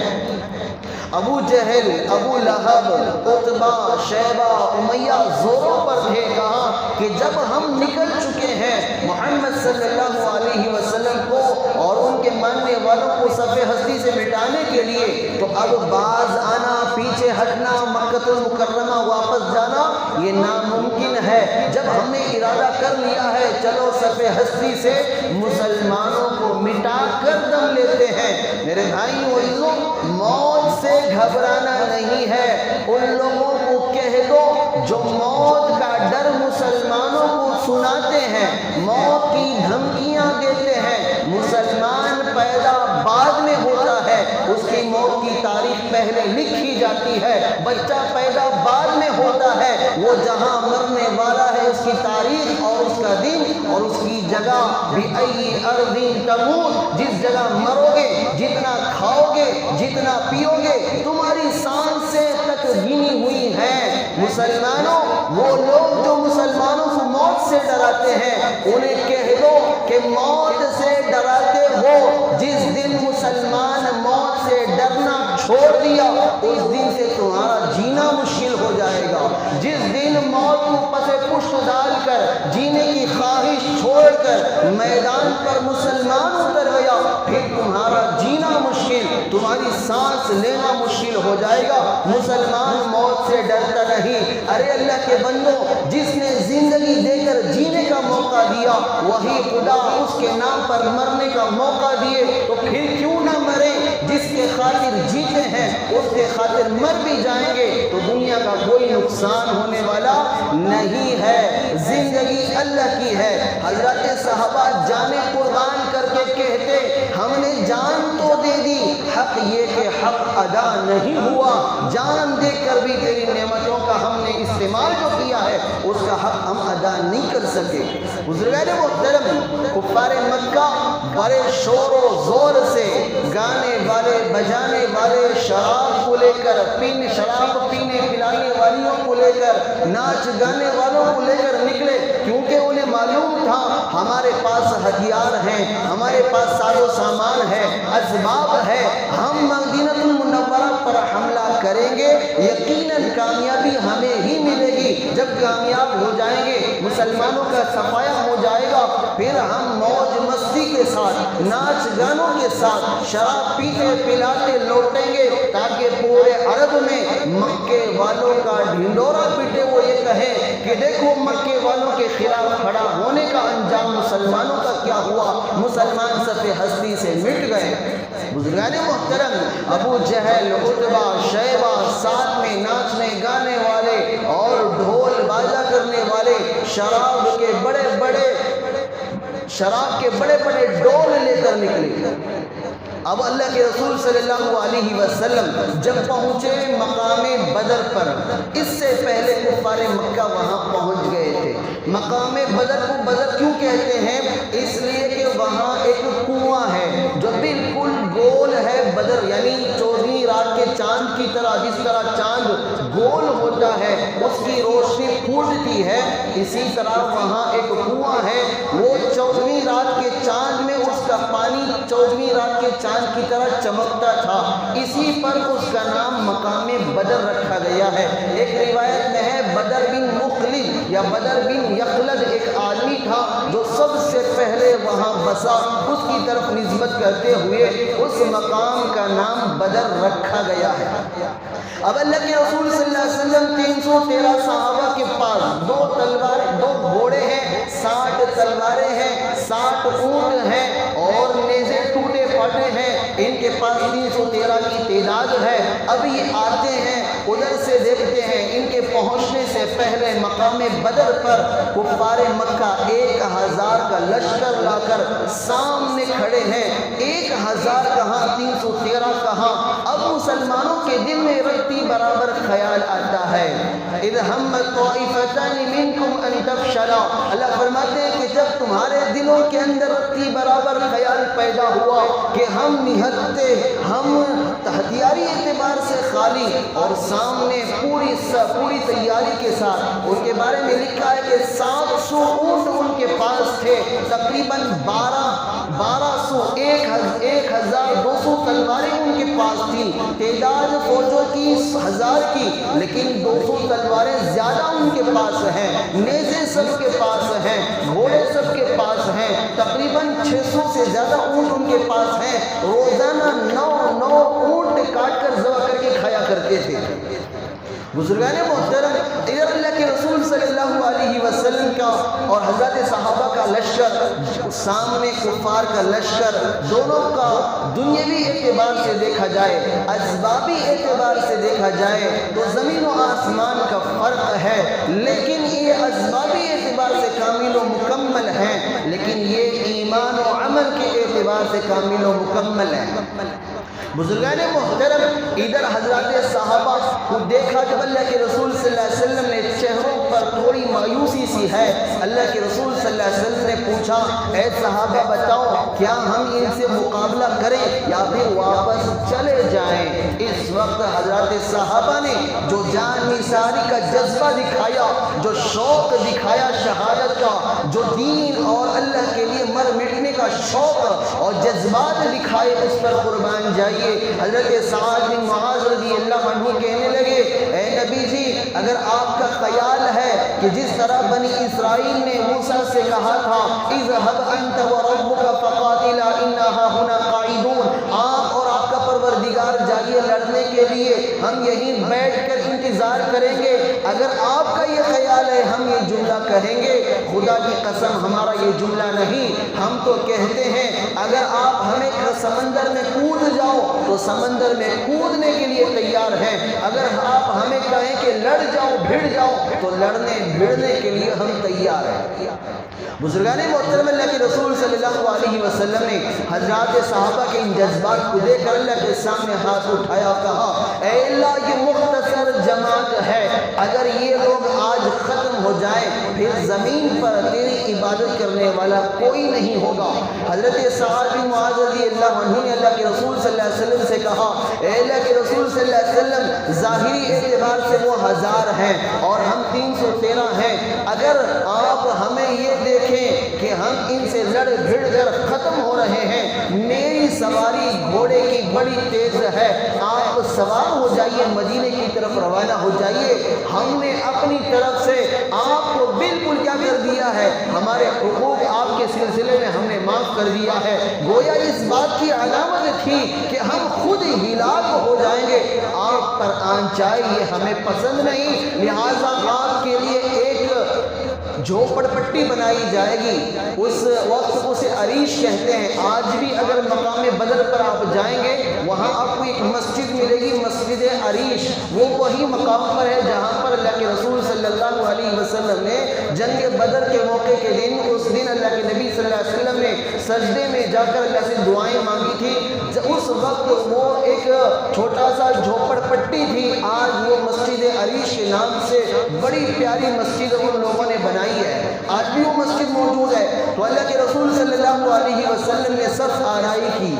ابو جہل، ابو لہب، عتبہ، شیبہ، امیہ زوروں پر تھے، کہا کہ جب ہم نکل چکے ہیں محمد صلی اللہ علیہ وسلم کو اور ان کے ماننے والوں کو صف ہستی سے مٹانے کے لیے، تو اب باز آنا، پیچھے ہٹنا، مکہ المکرمہ واپس جانا یہ ناممکن ہے۔ جب ہم نے ارادہ کر لیا ہے چلو صف ہستی سے مسلمانوں کو مٹا کر دم لیتے ہیں، میرے بھائیوں اور عزیزوں، موت سے گھبرانا نہیں ہے۔ ان لوگوں کو کہہ دو جو موت کا ڈر مسلمانوں کو سناتے ہیں، موت کی دھمکیاں دیتے ہیں، مسلمان پیدا بعد میں ہوتا ہے، اس کی موت کی تاریخ پہلے لکھی جاتی ہے، بچہ پیدا بعد میں ہوتا ہے، وہ جہاں مرنے والا ہے اس کی تاریخ اور اس کا دن اور اس کی جگہ بِأَيِّ أَرْضٍ تَمُوتُ، جس جگہ مرو گے، جتنا کھاؤ گے، جتنا پیو گے، تمہاری سانسیں تک گنی ہوئی ہیں۔ مسلمانوں، وہ لوگ جو مسلمانوں کو موت سے ڈراتے ہیں انہیں کہہ دو کہ موت سے ڈراتے ہو، جس دن مسلمان موت سے ڈرنا چھوڑ دیا اس دن سے تمہارا جینا مشکل ہو جائے گا۔ جس دن موت کو پس پشت ڈال کر جینے کی خواہش چھوڑ کر میدان پر مسلمان اتر گیا، پھر تمہارا جینا مشکل، تمہاری سانس لینا مشکل ہو جائے گا۔ مسلمان موت سے ڈرتا نہیں۔ ارے اللہ کے بندوں، جس نے زندگی دے کر جینے کا موقع دیا وہی خدا اس کے نام پر مرنے کا موقع دیے، تو پھر کیوں نہ مرے؟ جس کے خاطر جیتے ہیں اس کے خاطر مر بھی جائیں گے تو دنیا کا کوئی نقصان ہونے والا نہیں ہے۔ زندگی اللہ کی ہے۔ حضرت صحابہ جانیں قربان کر کے کہتے ہم نے جان تو دے دی، حق یہ کہ حق ادا نہیں ہوا، جان دے کر بھی تیری نعمتوں کا ہم نے استعمال جو کیا ہے اس کا حق ہم ادا نہیں کر سکے۔ بزرگان محترم، کفار مکہ بڑے شور و زور سے گانے والے، بجانے والے، شراب کو لے کر شراب پینے پلانے والیوں کو لے کر، ناچ گانے والوں کو لے کر نکلے، کیونکہ انہیں معلوم تھا ہمارے پاس ہتھیار ہیں، ہمارے پاس ساز و سامان ہے، اسباب ہے، ہم مدینہ المنورہ پر حملہ کریں گے، یقیناً کامیابی ہمیں ہی ملے گی۔ جب کامیاب ہو جائیں گے، مسلمانوں کا صفایا ہو جائے گا، پھر ہم موج مستی کے ساتھ، ناچ گانوں کے ساتھ، شراب پیتے پلاتے لوٹیں گے، تاکہ پورے عرب میں مکے والوں کا ڈھنڈورا پیٹے، وہ یہ کہیں کہ دیکھو مکے والوں کے خلاف کھڑا ہونے کا انجام مسلمانوں کا کیا ہوا، مسلمان صف ہستی سے مٹ گئے۔ بزرگان محترم، ابو جہل، عتبہ، شیبہ، ساتھ میں ناچنے گانے والے اور ڈھول باجا کرنے والے، شراب کے بڑے بڑے ڈول لے کر نکلے۔ اب اللہ کے رسول صلی اللہ علیہ وسلم جب پہنچے مقام بدر پر، اس سے پہلے کفار مکہ وہاں پہنچ گئے تھے۔ مقام بدر کو بدر کیوں کہتے ہیں؟ اس لیے کہ وہاں ایک کنواں ہے جو بالکل گول ہے، بدر یعنی 14ویں رات کے چاند کی طرح، جس طرح چاند گول ہوتا ہے اس کی روشنی پھوٹتی ہے، اسی طرح وہاں ایک کنواں ہے، وہ 14ویں رات کے چاند میں اس کا پانی 14ویں رات کے چاند کی طرح چمکتا تھا، اسی پر اس کا نام مقام بدر رکھا گیا ہے۔ ایک روایت میں ہے بدر بن مخلد یا بدر بن یخلد ایک آدمی تھا جو سب سے پہلے وہاں بسا، اس کی طرف نسبت کرتے ہوئے اس مقام کا نام بدر رکھا گیا ہے۔ اب اللہ کے رسول صلی اللہ علیہ وسلم 313 صحابہ کے پاس 2 تلواریں، 2 گھوڑے ہیں، 60 تلواریں ہیں، 60 اونٹ ہیں اور نیزے ٹوٹے پھاٹے ہیں، ان کے پاس 313 کی تعداد ہے۔ اب یہ آتے ہیں، ادھر سے دیکھتے ہیں، ان کے پہنچنے سے پہلے مقام بدر پر کفار مکہ 1000 کا لشکر لا کر سامنے کھڑے ہیں۔ 1000 کہاں، 313 کہاں؟ اب مسلمانوں کے دل میں رتی برابر خیال آتا ہے۔ اذ ہمت طائفتان منکم ان تفشلا، اللہ فرماتے ہیں کہ جب تمہارے دلوں کے اندر رتی برابر خیال پیدا ہوا کہ ہم نہتے، ہم ہتھیاری اعتبار سے خالی اور سامنے پوری تیاری کے ساتھ، ان کے بارے میں لکھا ہے کہ 700 اونٹ ان کے پاس تھے، تقریباً 1200 1200 تلواریں ان کے پاس تھیں، تعداد فوجوں کی 1000 کی، لیکن 200 تلواریں زیادہ ان کے پاس ہیں، نیزے سب کے پاس ہیں، گھوڑے سب کے پاس ہیں، تقریباً 600 سے زیادہ اونٹ ان کے پاس ہیں، روزانہ 9 اونٹ کاٹ کر ذبح کر کے کھایا کرتے تھے۔ بزرگان محترم، ادھر اللہ کے رسول صلی اللہ علیہ وسلم کا اور حضرت صحابہ کا لشکر، سامنے کفار کا لشکر، دونوں کا دنیاوی اعتبار سے دیکھا جائے، اسبابی اعتبار سے دیکھا جائے تو زمین و آسمان کا فرق ہے، لیکن یہ اسبابی اعتبار سے کامل و مکمل ہیں، لیکن یہ ایمان و عمل کے اعتبار سے کامل و مکمل ہے۔ بزرگان محترم، ادھر حضرات صحابہ کو دیکھا جب اللہ کے رسول صلی اللہ علیہ وسلم نے چہروں پر تھوڑی مایوسی سی ہے، اللہ کے رسول صلی اللہ علیہ وسلم نے پوچھا، اے صحابہ بتاؤ کیا ہم ان سے مقابلہ کریں یا پھر واپس چلے جائیں؟ اس وقت حضرات صحابہ نے جو جان نثاری کا جذبہ دکھایا، جو شوق دکھایا شہادت کا، جو دین اور اللہ کے لیے مر مٹنے کا شوق اور جذبات دکھائے، اس پر قربان جائیے۔ حضرت سعد بن معاذ رضی اللہ عنہ کہنے لگے، اے نبی جی، اگر آپ کا خیال ہے کہ جس طرح بنی اسرائیل نے موسیٰ سے کہا تھا اذهب انت وربك فقاتلا انا هنا قاعدون، آپ اور آپ کا پروردگار جائیے لڑنے کے لیے، ہم یہیں بیٹھ کر انتظار کریں گے، اگر آپ کا یہ خیال ہے ہم یہ جملہ کہیں گے، خدا کی قسم ہمارا یہ جملہ نہیں، ہم تو کہتے ہیں اگر آپ ہمیں سمندر میں کود جاؤ تو سمندر میں کودنے کے لیے تیار ہیں، اگر آپ ہمیں کہیں کہ لڑ جاؤ بھیڑ جاؤ تو لڑنے بھیڑنے کے لیے ہم تیار ہیں۔ بزرگان محترم، اللہ کے رسول صلی اللہ علیہ وسلم نے حضرات صحابہ کے ان جذبات کو دیکھ کر اللہ کے سامنے ہاتھ اٹھایا، کہا اے اللہ یہ مختصر جماعت ہے، اگر یہ لوگ آج ختم ہو جائیں پھر زمین پر تیری عبادت کرنے والا کوئی نہیں ہوگا۔ حضرت سعد بن معاذ رضی اللہ عنہ نے اللہ کے رسول صلی اللہ علیہ وسلم سے کہا، اے اللہ کے رسول صلی اللہ علیہ وسلم، ظاہری اعتبار سے وہ 1000 ہیں اور ہم 313 ہیں، اگر آپ ہمیں یہ دیکھیں کہ ہم ان سے لڑ بھڑ کر ختم ہو رہے ہیں، میری سواری گھوڑے کی بڑی تیز ہے، آپ سوار ہو جائیے، مدینے کی طرف روانہ ہو جائیے، ہم نے اپنی طرف سے آپ کو بالکل کیا کر دیا ہے، ہمارے حقوق آپ کے سلسلے میں ہم نے معاف کر دیا ہے۔ گویا اس بات کی علامت تھی کہ ہم خود ہلاک ہو جائیں گے، آپ پر آن چاہیے ہمیں پسند نہیں، لہٰذا آپ کے لیے ایک جھوپڑ پٹی بنائی جائے گی، اس وقت اسے عریش کہتے ہیں، آج بھی اگر مقام بدر پر آپ جائیں گے وہاں آپ کو ایک مسجد ملے گی، مسجد عریش، وہ وہی مقام پر ہے جہاں پر اللہ کے رسول صلی اللہ علیہ وسلم نے جنگ بدر کے موقع کے دن، اس دن اللہ کے نبی صلی اللہ علیہ وسلم نے سجدے میں جا کر اللہ سے دعائیں مانگی تھی، اس وقت وہ ایک چھوٹا سا جھوپڑ پٹی تھی، آج وہ مسجد عریش کے نام سے بڑی پیاری مسجد ان لوگوں نے بنائی ہے، آج بھی وہ مسجد موجود ہے۔ تو اللہ کے رسول صلی اللہ علیہ وسلم نے صف آرائی کی،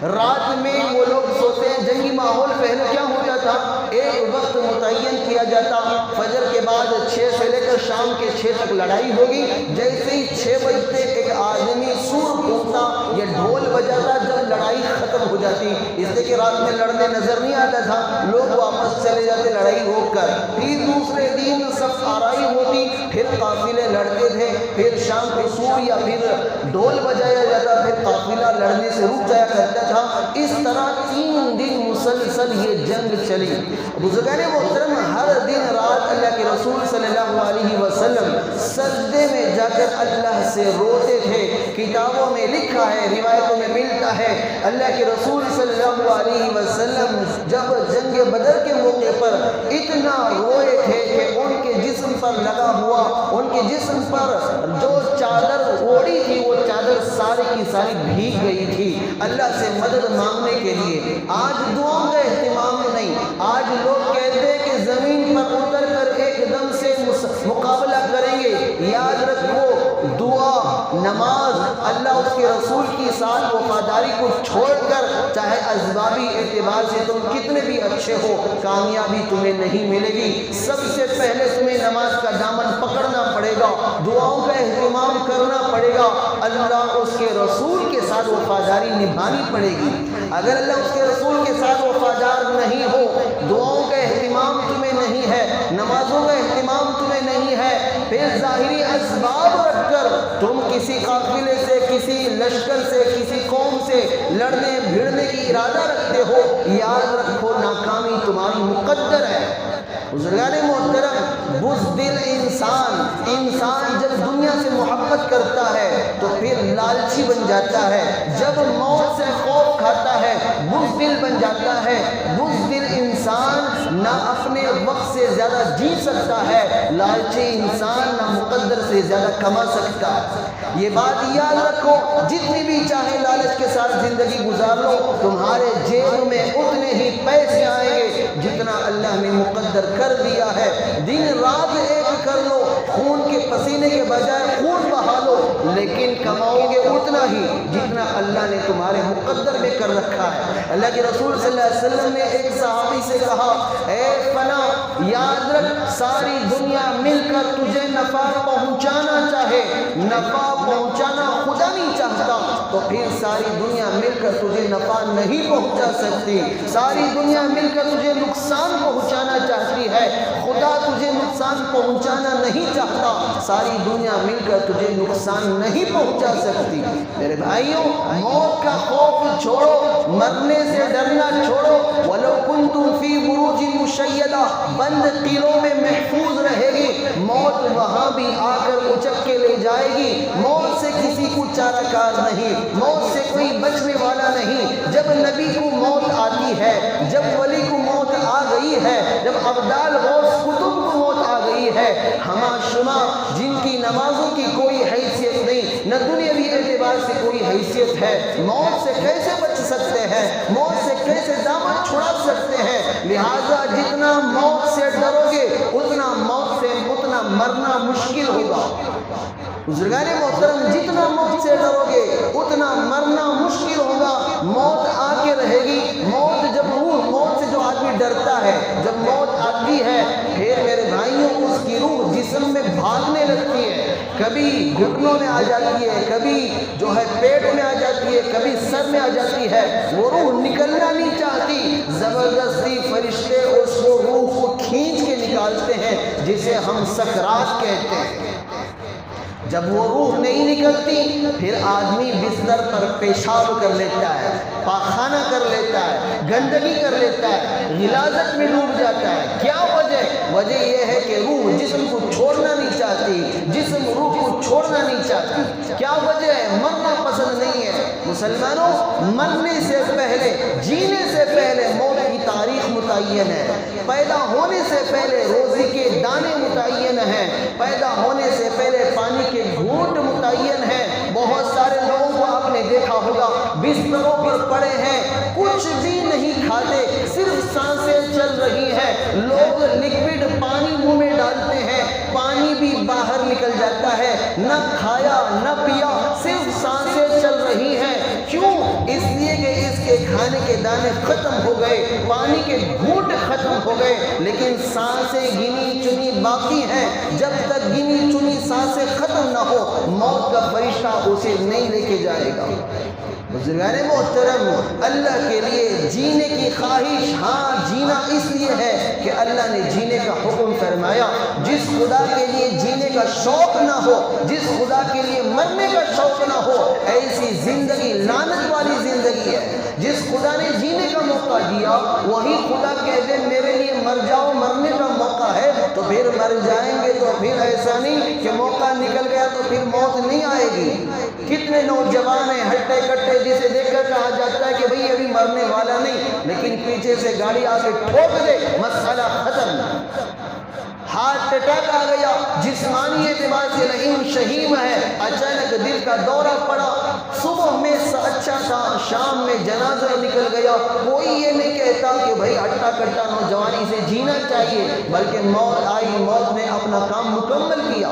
رات میں وہ لوگ سوتے ہیں، جنگی ماحول پہلے کیا ہوتا تھا، ایک وقت متعین کیا جاتا، فجر کے بعد 6 سے لے کر شام کے 6 تک لڑائی ہوگی، جیسے ہی 6 بجتے ایک آدمی سور پھونکتا یا ڈھول بجاتا، جب لڑائی ختم ہو جاتی، اس لیے کہ رات میں لڑنے نظر نہیں آتا تھا، لوگ واپس چلے جاتے لڑائی روک کر، پھر دوسرے دن صف آرائی ہوتی، پھر قافلے لڑتے تھے، پھر شام کو سور یا پھر ڈھول بجایا جاتا، پھر قافلہ لڑنے سے رک جایا کرتا تھا، اس طرح 3 دن مسلسل یہ جنگ چلی۔ بزرگان محترم، ہر دن رات اللہ کے رسول صلی اللہ علیہ وسلم سجدے میں جا کر اللہ سے روتے تھے، کتابوں میں لکھا ہے، روایتوں میں ملتا ہے، اللہ کے رسول صلی اللہ علیہ وسلم جب جنگ بدر کے موقع پر اتنا روئے تھے کہ ان کے جسم پر لگا ہوا، ان کے جسم پر جو چادر اوڑی تھی وہ چادر ساری کی ساری بھیگ گئی تھی، اللہ سے مدد مانگنے کے لیے۔ آج دعاؤں کا اہتمام نہیں، آج لوگ کہتے ہیں کہ زمین پر اتر کر ایک دم سے مقابلہ کریں گے، یاد رکھو دعا، نماز، اللہ اس کے رسول کی ساتھ وفاداری کو چھوڑ کر چاہے اسبابی اعتبار سے تم کتنے بھی اچھے ہو، کامیابی تمہیں نہیں ملے گی۔ سب سے پہلے تمہیں نماز کا دامن پکڑنا پڑے گا، دعاؤں کا اہتمام کرنا پڑے گا، اللہ اس کے رسول کے ساتھ وفاداری نبھانی پڑے گی۔ اگر اللہ اس کے رسول کے ساتھ وفادار نہیں ہو، دعاؤں کا اہتمام تمہیں نہیں ہے، نمازوں کا اہتمام تمہیں نہیں ہے، پھر ظاہری اسباب رکھ کر تم کسی قافلے سے، کسی لشکر سے، کسی قوم سے لڑنے بھیڑنے کی ارادہ رکھتے ہو، یاد رکھو ناکامی تمہاری مقدر ہے۔ بزرگان محترم، بزدل انسان جب دنیا سے محبت کرتا ہے تو پھر لالچی بن جاتا ہے، جب موت سے خوف کھاتا ہے بزدل بن جاتا ہے۔ بزدل انسان نہ اپنے وقت سے زیادہ جی سکتا ہے، لالچی انسان نہ مقدر سے زیادہ کما سکتا ہے۔ یہ بات یاد رکھو، جتنی بھی چاہے لالچ کے ساتھ زندگی گزار لو، تمہارے جیب میں اتنے ہی پیسے آئیں گے جتنا اللہ نے مقدر کر دیا ہے۔ دن رات ایک کر لو، خون کے پسینے کے بجائے خون بہا لو، لیکن کماؤ گے اتنا ہی جتنا اللہ نے تمہارے مقدر میں کر رکھا ہے۔ اللہ کے رسول صلی اللہ علیہ وسلم نے ایک صحابی سے کہا، اے فلاں، یاد رکھ ساری دنیا مل کر تجھے نفع پہنچانا چاہے، نفع پہنچانا خدا نہیں چاہتا تو پھر ساری دنیا مل کر تجھے نفع نہیں پہنچا سکتی۔ ساری دنیا مل کر تجھے نقصان پہنچانا چاہتی ہے، خدا تجھے نقصان پہنچانا نہیں چاہتا، ساری دنیا مل کر تجھے نقصان نہیں پہنچا سکتی۔ میرے بھائیوں، موت کا خوف چھوڑو، مرنے سے ڈرنا چھوڑو۔ وَلَوْ كُنْتُمْ فِي بُرُوجٍ مُشَيَّدَةٍ، بند قلعوں میں محفوظ رہے گی، موت وہاں بھی آ کر اچک کے لے جائے گی۔ موت سے کسی کو چارہ کار نہیں، موت سے کوئی بچنے والا نہیں۔ جب نبی کو موت آتی ہے، جب ولی کو موت آ گئی ہے، جب ابدال غوث کتب کو موت آ گئی ہے، ہما شما جن کی نمازوں کی کوئی حیثیت نہیں، نہ دنیاوی اعتبار سے کوئی حیثیت ہے، موت سے کیسے بچ سکتے ہیں، موت سے کیسے دامن چھڑا سکتے ہیں؟ لہذا جتنا موت سے ڈرو گے اتنا مرنا مشکل ہوگا۔ بزرگان محترم، جتنا موت سے ڈرو گے اتنا مرنا مشکل ہوگا۔ موت آ کے رہے گی، موت سے جو آدمی ڈرتا ہے، جب موت آتی ہے پھر میرے بھائیوں اس کی روح جسم میں بھاگنے لگتی ہے، کبھی گھٹنوں میں آ جاتی ہے، کبھی جو ہے پیٹ میں آ جاتی ہے، کبھی سر میں آ جاتی ہے، وہ روح نکلنا نہیں چاہتی، زبردستی فرشتے اس کو روح کو کھینچ کے نکالتے ہیں، جسے ہم سکرات کہتے ہیں۔ جب وہ روح نہیں نکلتی پھر آدمی بستر پر پیشاب کر لیتا ہے، پاخانہ کر لیتا ہے، گندگی کر لیتا ہے، غلاظت میں ڈوب جاتا ہے۔ کیا وجہ یہ ہے کہ روح جسم کو چھوڑنا نہیں چاہتی، جسم روح کو چھوڑنا نہیں چاہتی۔ کیا وجہ ہے؟ مرنا پسند نہیں ہے۔ مسلمانوں، مرنے سے پہلے، جینے سے پہلے موت کی تاریخ متعین ہے، پیدا ہونے سے پہلے روزی کے دانے متعین ہیں، پیدا ہونے سے پہلے پانی کے گھونٹ متعین ہے۔ بہت سارے لوگوں کو آپ نے دیکھا ہوگا بستروں پر پڑے ہیں، کچھ بھی نہیں کھاتے، صرف سانسیں چل رہی ہیں۔ لوگ لکوڈ پانی منہ میں ڈالتے ہیں، پانی بھی باہر نکل جاتا ہے، نہ کھایا نہ پیا، صرف سانسیں چل رہی ہیں۔ کیوں؟ اس لیے کہ اس کے کھانے کے دانے ختم ہو گئے، پانی کے گھونٹ ختم ہو گئے، لیکن سانسیں گنی چنی باقی ہیں۔ جب تک گنی چنی سانسیں ختم نہ ہو، موت کا فرشتہ اسے نہیں لے کے جائے گا۔ بزرگان محترم، اللہ کے لیے جینے کی خواہش، ہاں جینا اس لیے ہے کہ اللہ نے جینے کا حکم فرمایا۔ جس خدا کے لیے جینے کا شوق نہ ہو، جس خدا کے لیے مرنے کا شوق نہ ہو، ایسی زندگی لعنت والی زندگی ہے۔ جس خدا نے جینے کا موقع دیا وہی خدا کہہ دے میرے لیے مر جاؤ، مرنے کا موقع ہے تو پھر مر جائیں گے، تو پھر ایسا نہیں کہ موقع نکل گیا تو پھر موت نہیں آئے گی۔ کتنے نوجوان ہیں ہٹے کٹے جسے دیکھ کر کہا جاتا ہے کہ بھئی ابھی مرنے والا نہیں، لیکن پیچھے سے گاڑی آ کے ٹھوک دے، مسئلہ ختم، ہارٹ اٹیک آ گیا، جسمانی اعتبار سے لئیم شہیم ہے، اچانک دل کا دورہ پڑا، صبح میں اچھا تھا، شام میں جنازہ نکل گیا۔ کوئی یہ نہیں کہتا کہ بھئی ہٹا کٹا نوجوانی سے جینا چاہیے، بلکہ موت آئی، موت نے اپنا کام مکمل کیا۔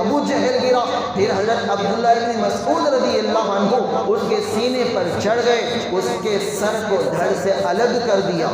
ابو جہل گرا، پھر حضرت عبداللہ ابن مسعود رضی اللہ عنہ اس کے سینے پر چڑھ گئے، اس کے سر کو دھڑ سے الگ کر دیا۔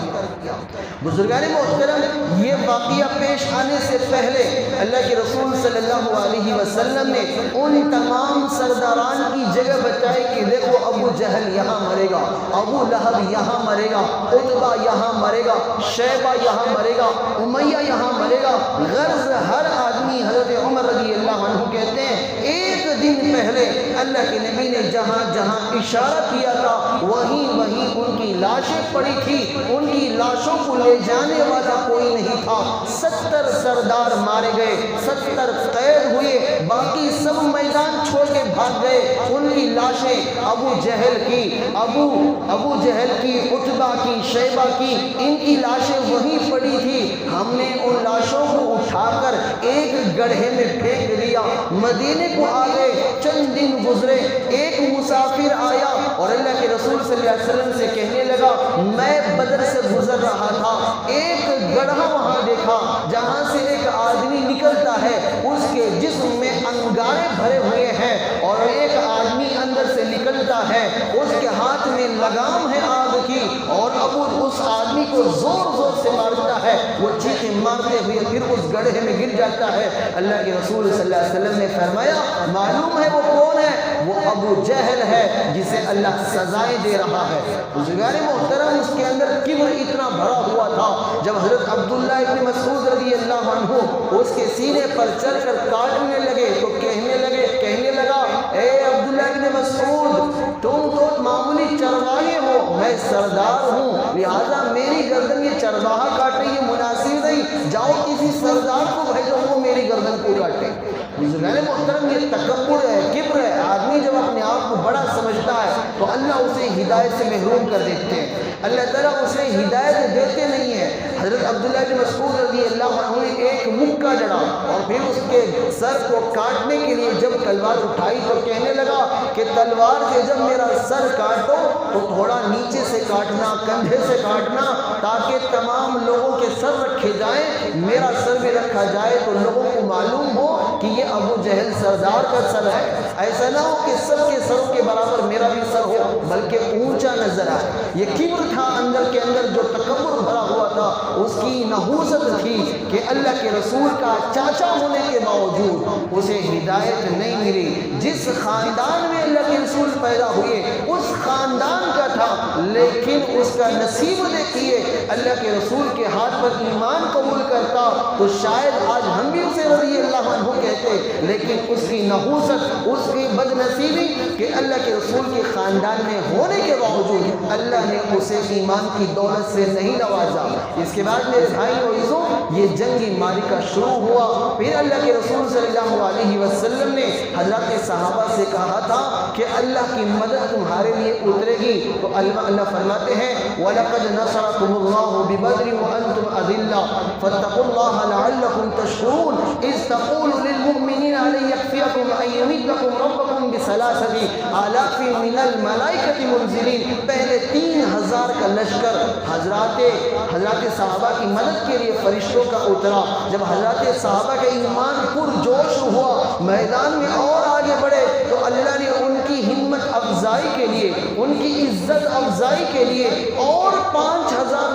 بزرگان محترم، یہ واقعہ پیش آنے سے پہلے اللہ کے رسول صلی اللہ علیہ وسلم نے ان تمام سرداران کی جگہ بتائی کہ دیکھو ابو جہل یہاں مرے گا، ابو لہب یہاں مرے گا، عتبہ یہاں مرے گا، شیبہ یہاں مرے گا، امیہ یہاں مرے گا۔ غرض ہر آدمی، حضرت عمر رضی اللہ عنہ کہتے ہیں ایک دن پہلے اللہ کے نبی نے جہاں جہاں اشارہ کیا تھا وہیں وہیں ان کی لاشیں پڑی تھی، ان کی لاشوں کو لے جانے والا کوئی نہیں تھا۔ 70 سردار مارے گئے، 70 قید ہوئے، باقی سب میدان چھوڑ کے بھاگ گئے۔ ان کی لاشیں ابو جہل کی، ابو جہل کی، عتبہ کی، شیبہ کی، ان کی لاشیں وہیں پڑی تھی۔ ہم نے ان لاشوں کو اٹھا کر ایک گڑھے میں پھینک دیا، مدینے کو آ گئے۔ چند دن گزرے، ایک مسافر آیا اور اللہ کے رسول صلی اللہ علیہ وسلم سے کہنے لگا میں بدر سے گزر رہا تھا، ایک گڑھا وہاں دیکھا جہاں سے ایک آدمی نکلتا ہے، اس کے جسم میں انگارے بھرے ہوئے ہیں اور ایک آدمی اندر سے نکلتا ہے، اس کے ہاتھ میں لگام ہے آگ کی، اور ابو اس آدمی کو زور زور سے مارتا ہے، وہ چیخیں مارتے ہوئے پھر اس گڑھے میں گر جاتا ہے۔ اللہ کے رسول صلی اللہ علیہ وسلم نے فرمایا معلوم ہے وہ کون ہے؟ وہ ابو جہل ہے جسے اللہ سزائیں دے رہا ہے۔ بزرگان محترم، اس کے اندر کبر اتنا بھرا ہوا تھا، جب حضرت عبداللہ ابن مسعود رضی اللہ عنہ اس کے سینے پر چڑھ کر کاٹنے لگے تو کہنے لگا اے عبداللہ ابن مسعود تم تو معمولی چرواہے ہو، میں سردار ہوں، لہذا میری گردن یہ چرواہا کاٹے یہ مناسب نہیں، جاؤ کسی سردار کو بھیجو وہ میری گردن کو کاٹے۔ بزرگان محترم، یہ تکبر ہے، کبر ہے۔ آدمی جب اپنے آپ کو بڑا سمجھتا ہے تو اللہ اسے ہدایت سے محروم کر دیتے ہیں، اللہ تعالیٰ اسے ہدایت دیتے نہیں ہیں۔ حضرت عبداللہ بن مسعود رضی اللہ عنہ نے ایک مکہ جڑا اور پھر اس کے سر کو کاٹنے کے لیے جب تلوار اٹھائی تو کہنے لگا کہ تلوار سے جب میرا سر کاٹو تو تھوڑا نیچے سے کاٹنا، کندھے سے کاٹنا، تاکہ تمام لوگوں کے سر رکھے جائیں، میرا سر بھی رکھا جائے تو لوگوں کو معلوم ہو کہ یہ ابو جہل سردار کا سر ہے، ایسا نہ ہو کہ سب کے سروں کے برابر میرا بھی سر ہو بلکہ اونچا نظر آئے۔ یہ کبر تھا اندر کے اندر، جو تکبر بھرا ہوا تھا، اس کی نحوست تھی کہ اللہ کے رسول کا چاچا ہونے کے باوجود اسے ہدایت نہیں ملی۔ جس خاندان میں اللہ کے رسول پیدا ہوئے اس خاندان کا تھا، لیکن اس کا نصیب دیکھیے اللہ کے رسول کے ہاتھ پر ایمان قبول کرتا تو شاید آج ہم بھی اسے رضی اللہ عنہ کہتے، لیکن اس کی نحوست، اس کی بد نصیبی کہ اللہ کے رسول کے خاندان میں ہونے کے باوجود اللہ نے اسے ایمان کی دولت سے نہیں نوازا۔ اس کے بعد میرے بھائی و عزیزوں، یہ جنگی معرکہ شروع ہوا۔ پھر اللہ کے رسول صلی اللہ علیہ وسلم نے حضرات صحابہ سے کہا تھا کہ اللہ کی مدد تمہارے لیے اترے گی، تو اللہ فرماتے ہیں وَلَقَدْ نَصَرَكُمُ اللَّهُ بِبَدْرٍ وَأَنْتُمْ أَذِلَّةٌ فَاتَّقُوا اللَّهَ لَعَلَّكُمْ تَشْكُرُونَ إِذْ تَقُولُ لِلْمُؤْمِنِينَ أَلَنْ يَكْفِيَكُمْ أَنْ يُمِدَّكُمْ رَبُّكُمْ بِثَلَاثَةِ آلَافٍ مِنَ الْمَلَائِكَةِ مُنْزِلِينَ۔ پہلے 3000 کا لشکر حضرات صحابہ کی مدد کے لیے فرشتوں کا اترا۔ جب حضرات صحابہ کا ایمان پرجوش ہوا، میدان میں اور آگے بڑھے تو اللہ نے ان کی ہمت افزائی کے لیے، ان کی عزت افزائی کے لیے اور 5000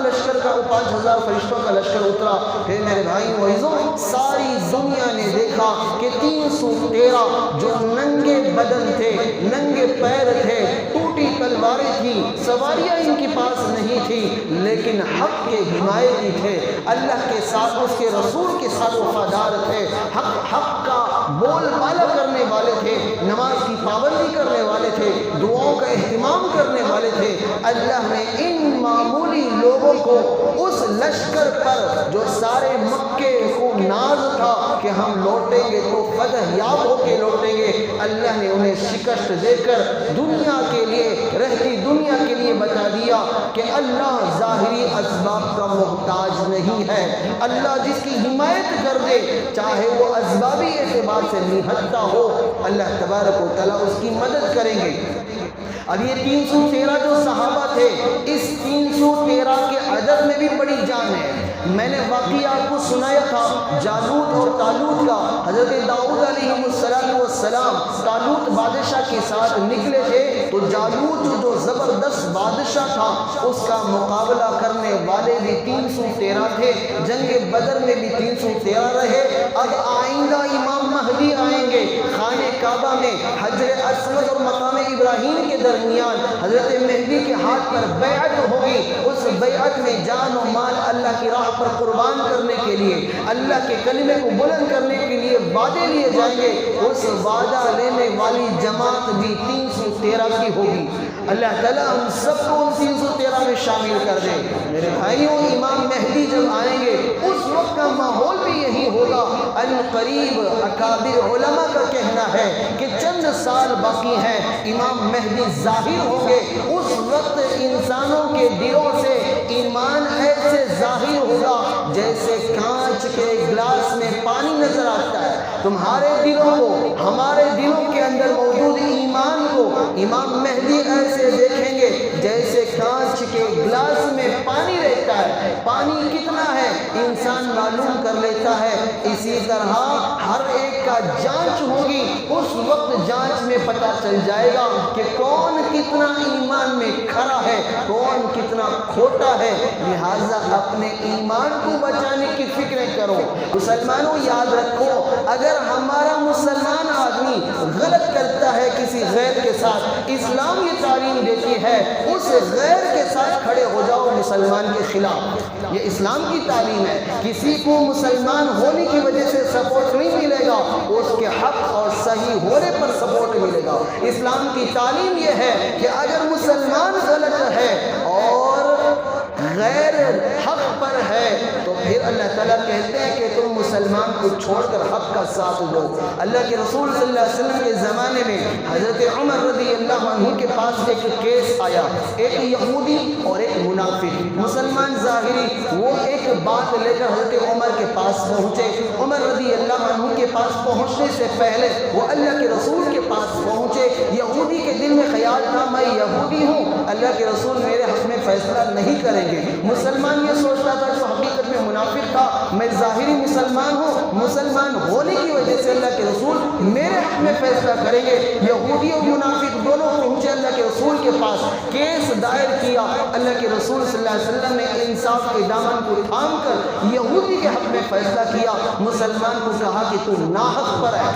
فرشتوں کا لشکر اترا۔ پھر میرے بھائی و عزیزوں، ساری دنیا نے دیکھا کہ 313 جو ننگے بدن تھے، ننگے پیر تھے، ٹوٹی تلواریں تھیں، سواریاں ان کے پاس نہیں تھی، لیکن حق کے حمایتی تھے، اللہ کے ساتھ، اس کے رسول کے ساتھ وفادار تھے، حق کا بول بالا کرنے والے تھے، نماز کی پابندی کرنے والے تھے، دعاؤں کا اہتمام کرنے والے تھے۔ اللہ نے ان معمولی لوگوں کو اس لشکر پر جو سارے مکے کو ناز تھا کہ ہم لوٹیں گے تو فتح یاب ہو کے لوٹیں گے، اللہ نے انہیں شکست دے کر دنیا کے لیے، رہتی دنیا کے لیے بتا دیا کہ اللہ ظاہری اسباب کا محتاج نہیں ہے۔ اللہ جس کی حمایت کر دے، چاہے وہ اسبابی اعتبار سے نہتا ہو، اللہ تبارک و تعالیٰ اس کی مدد کریں گے۔ اب یہ 313 جو صحابہ تھے، اس 313 کے عدد میں بھی بڑی جان ہے۔ میں نے واقعہ آپ کو سنایا تھا جالوت اور طالوت کا۔ حضرت داؤد علیہ السلام طالوت بادشاہ کے ساتھ نکلے تھے تو جالوت جو زبردست بادشاہ تھا اس کا مقابلہ کرنے والے بھی 313 تھے، جنگ بدر میں بھی 313 رہے۔ اب آئندہ امام مہدی آئیں گے، خانہ کعبہ میں حجر اسود اور مقام ابراہیم کے درمیان حضرت مہدی کے ہاتھ پر بیعت ہوگی، اس بیعت میں جان و مال اللہ کی راہ پر قربان کرنے کے لیے، اللہ کے کلمے کو بلند کرنے کے لیے وعدے لیے جائیں گے، اس وعدہ لینے والی جماعت بھی 313 کی ہوگی۔ اللہ تعالیٰ ہم سب کو ان 313 میں شامل کر دے۔ میرے بھائیوں، امام مہدی جب آئیں گے اس وقت کا ماحول بھی یہی ہوگا۔ ان قریب اکابر علماء کا کہنا ہے کہ چند سال باقی ہیں امام مہدی ظاہر ہوں گے، اس وقت انسانوں کے دلوں سے ایمان ایسے ظاہر ہوگا جیسے کانچ کے گلاس میں پانی نظر آتا ہے۔ تمہارے دلوں کو، ہمارے دلوں کے اندر موجود ایمان کو امام مہدی ایسے دیکھیں گے جیسے کانچ کے گلاس میں پانی رہتا ہے۔ پانی کتنا ہے انسان معلوم کر لیتا ہے، اسی طرح ہر ایک کا جانچ ہوگی، اس وقت جانچ میں پتہ چل جائے گا کہ کون کتنا ایمان میں کھڑا ہے، کون کتنا کھوٹا ہے۔ لہٰذا اپنے ایمان کو بچانے کی فکریں کرو۔ مسلمانوں یاد رکھو، اگر ہمارا مسلمان آدمی غلط کرتا ہے کسی غیر کے ساتھ، اسلام یہ تعلیم دیتی ہے اس غیر کے ساتھ کھڑے ہو جاؤ مسلمان کے خلاف۔ یہ اسلام کی تعلیم ہے۔ کسی کو مسلمان ہونے کی وجہ سے سپورٹ نہیں ملے گا، اس کے حق اور صحیح ہونے پر سپورٹ ملے گا۔ اسلام کی تعلیم یہ ہے کہ اگر مسلمان غلط ہے اور غیر حق پر ہے تو پھر اللہ تعالیٰ کہتے ہیں کہ تم مسلمان کو چھوڑ کر حق کا ساتھ دو۔ اللہ کے رسول صلی اللہ علیہ وسلم کے زمانے میں حضرت عمر رضی اللہ عنہ کے پاس ایک کیس آیا، ایک یہودی اور ایک منافق مسلمان ظاہری، وہ ایک بات لے کر حضرت عمر کے پاس پہنچے۔ عمر رضی اللہ عنہ کے پاس پہنچنے سے پہلے وہ اللہ کے رسول کے پاس پہنچے۔ یہودی کے دل میں خیال تھا میں یہودی ہوں، اللہ کے رسول میرے حق میں فیصلہ نہیں کریں گے۔ مسلمان یہ سوچتا تھا جو حقیقت میں منافق تھا، میں ظاہری مسلمان ہوں، مسلمان ہونے کی وجہ سے اللہ کے رسول میرے حق میں فیصلہ کریں گے۔ یہودی اور منافق دونوں پہنچے اللہ کے رسول کے پاس، کیس دائر کیا۔ اللہ کے رسول صلی اللہ علیہ وسلم نے انصاف کے دامن کو تھام کر یہودی کے حق میں فیصلہ کیا، مسلمان کو کہا کہ تو ناحق پر ہے۔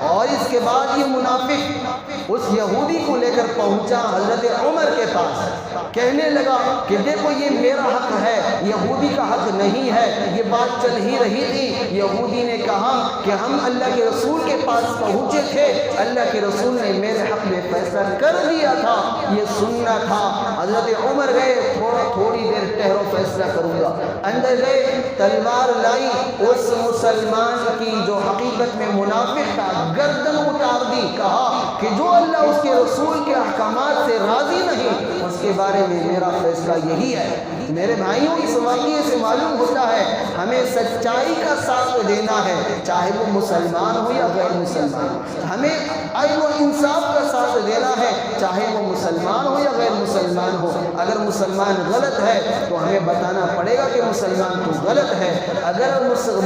اور اس کے بعد یہ منافق اس یہودی کو لے کر پہنچا حضرت عمر کے پاس، کہنے لگا کہ دیکھو یہ میرا حق ہے، یہودی کا حق نہیں ہے۔ یہ بات چل ہی رہی تھی، یہودی نے کہا کہ ہم اللہ کے رسول کے پاس پہنچے تھے، اللہ کے رسول نے میرے حق میں فیصلہ کر دیا تھا، یہ سننا تھا۔ حضرت عمر گئے، تھوڑی دیر ٹھہرو فیصلہ کروں گا۔ اندر گئے، تلوار لائی، اس مسلمان کی جو حقیقت میں منافق تھا گردن اتار دی، کہا کہ جو اللہ اس کے رسول کے احکامات سے راضی نہیں اس کے بارے میں میرا فیصلہ یہی ہے۔ میرے بھائیوں، اس واقعے سے معلوم ہوتا ہے ہمیں سچائی کا ساتھ دینا ہے، چاہے وہ مسلمان ہو یا غیر مسلمان ہو۔ ہمیں عدل و انصاف کا ساتھ دینا ہے، چاہے وہ مسلمان ہو یا غیر مسلمان ہو۔ اگر مسلمان غلط ہے تو ہمیں بتانا پڑے گا کہ مسلمان تو غلط ہے، اگر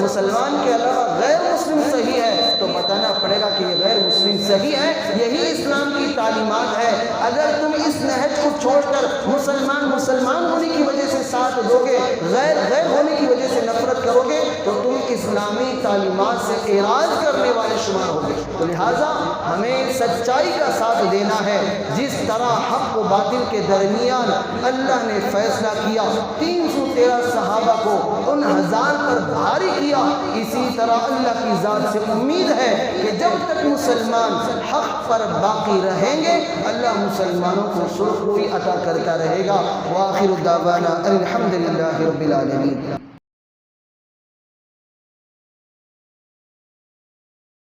مسلمان کے علاوہ غیر مسلم صحیح ہے تو بتانا پڑے گا کہ یہ غیر مسلم صحیح ہے۔ یہی اسلام کی تعلیمات ہے۔ اگر تم اس نہج کو چھوڑ کر مسلمان ہونے کی وجہ سے ساتھ دو گے، غیر ہونے کی وجہ سے نفرت کرو گے تو تم اسلامی تعلیمات سے اعراض کرنے والے شمار ہوگے۔ تو لہٰذا ہمیں سچائی کا ساتھ دینا ہے۔ جس طرح حق و باطل کے درمیان اللہ نے فیصلہ کیا، 313 صحابہ کو ان 1000 پر بھاری کیا، اسی طرح اللہ کی ذات سے امید ہے کہ جب تک مسلمان حق پر باقی رہیں گے اللہ مسلمانوں کو سرخروئی عطا کرتا رہے گا۔ وآخر دعوانا الحمدللہ رب العالمین۔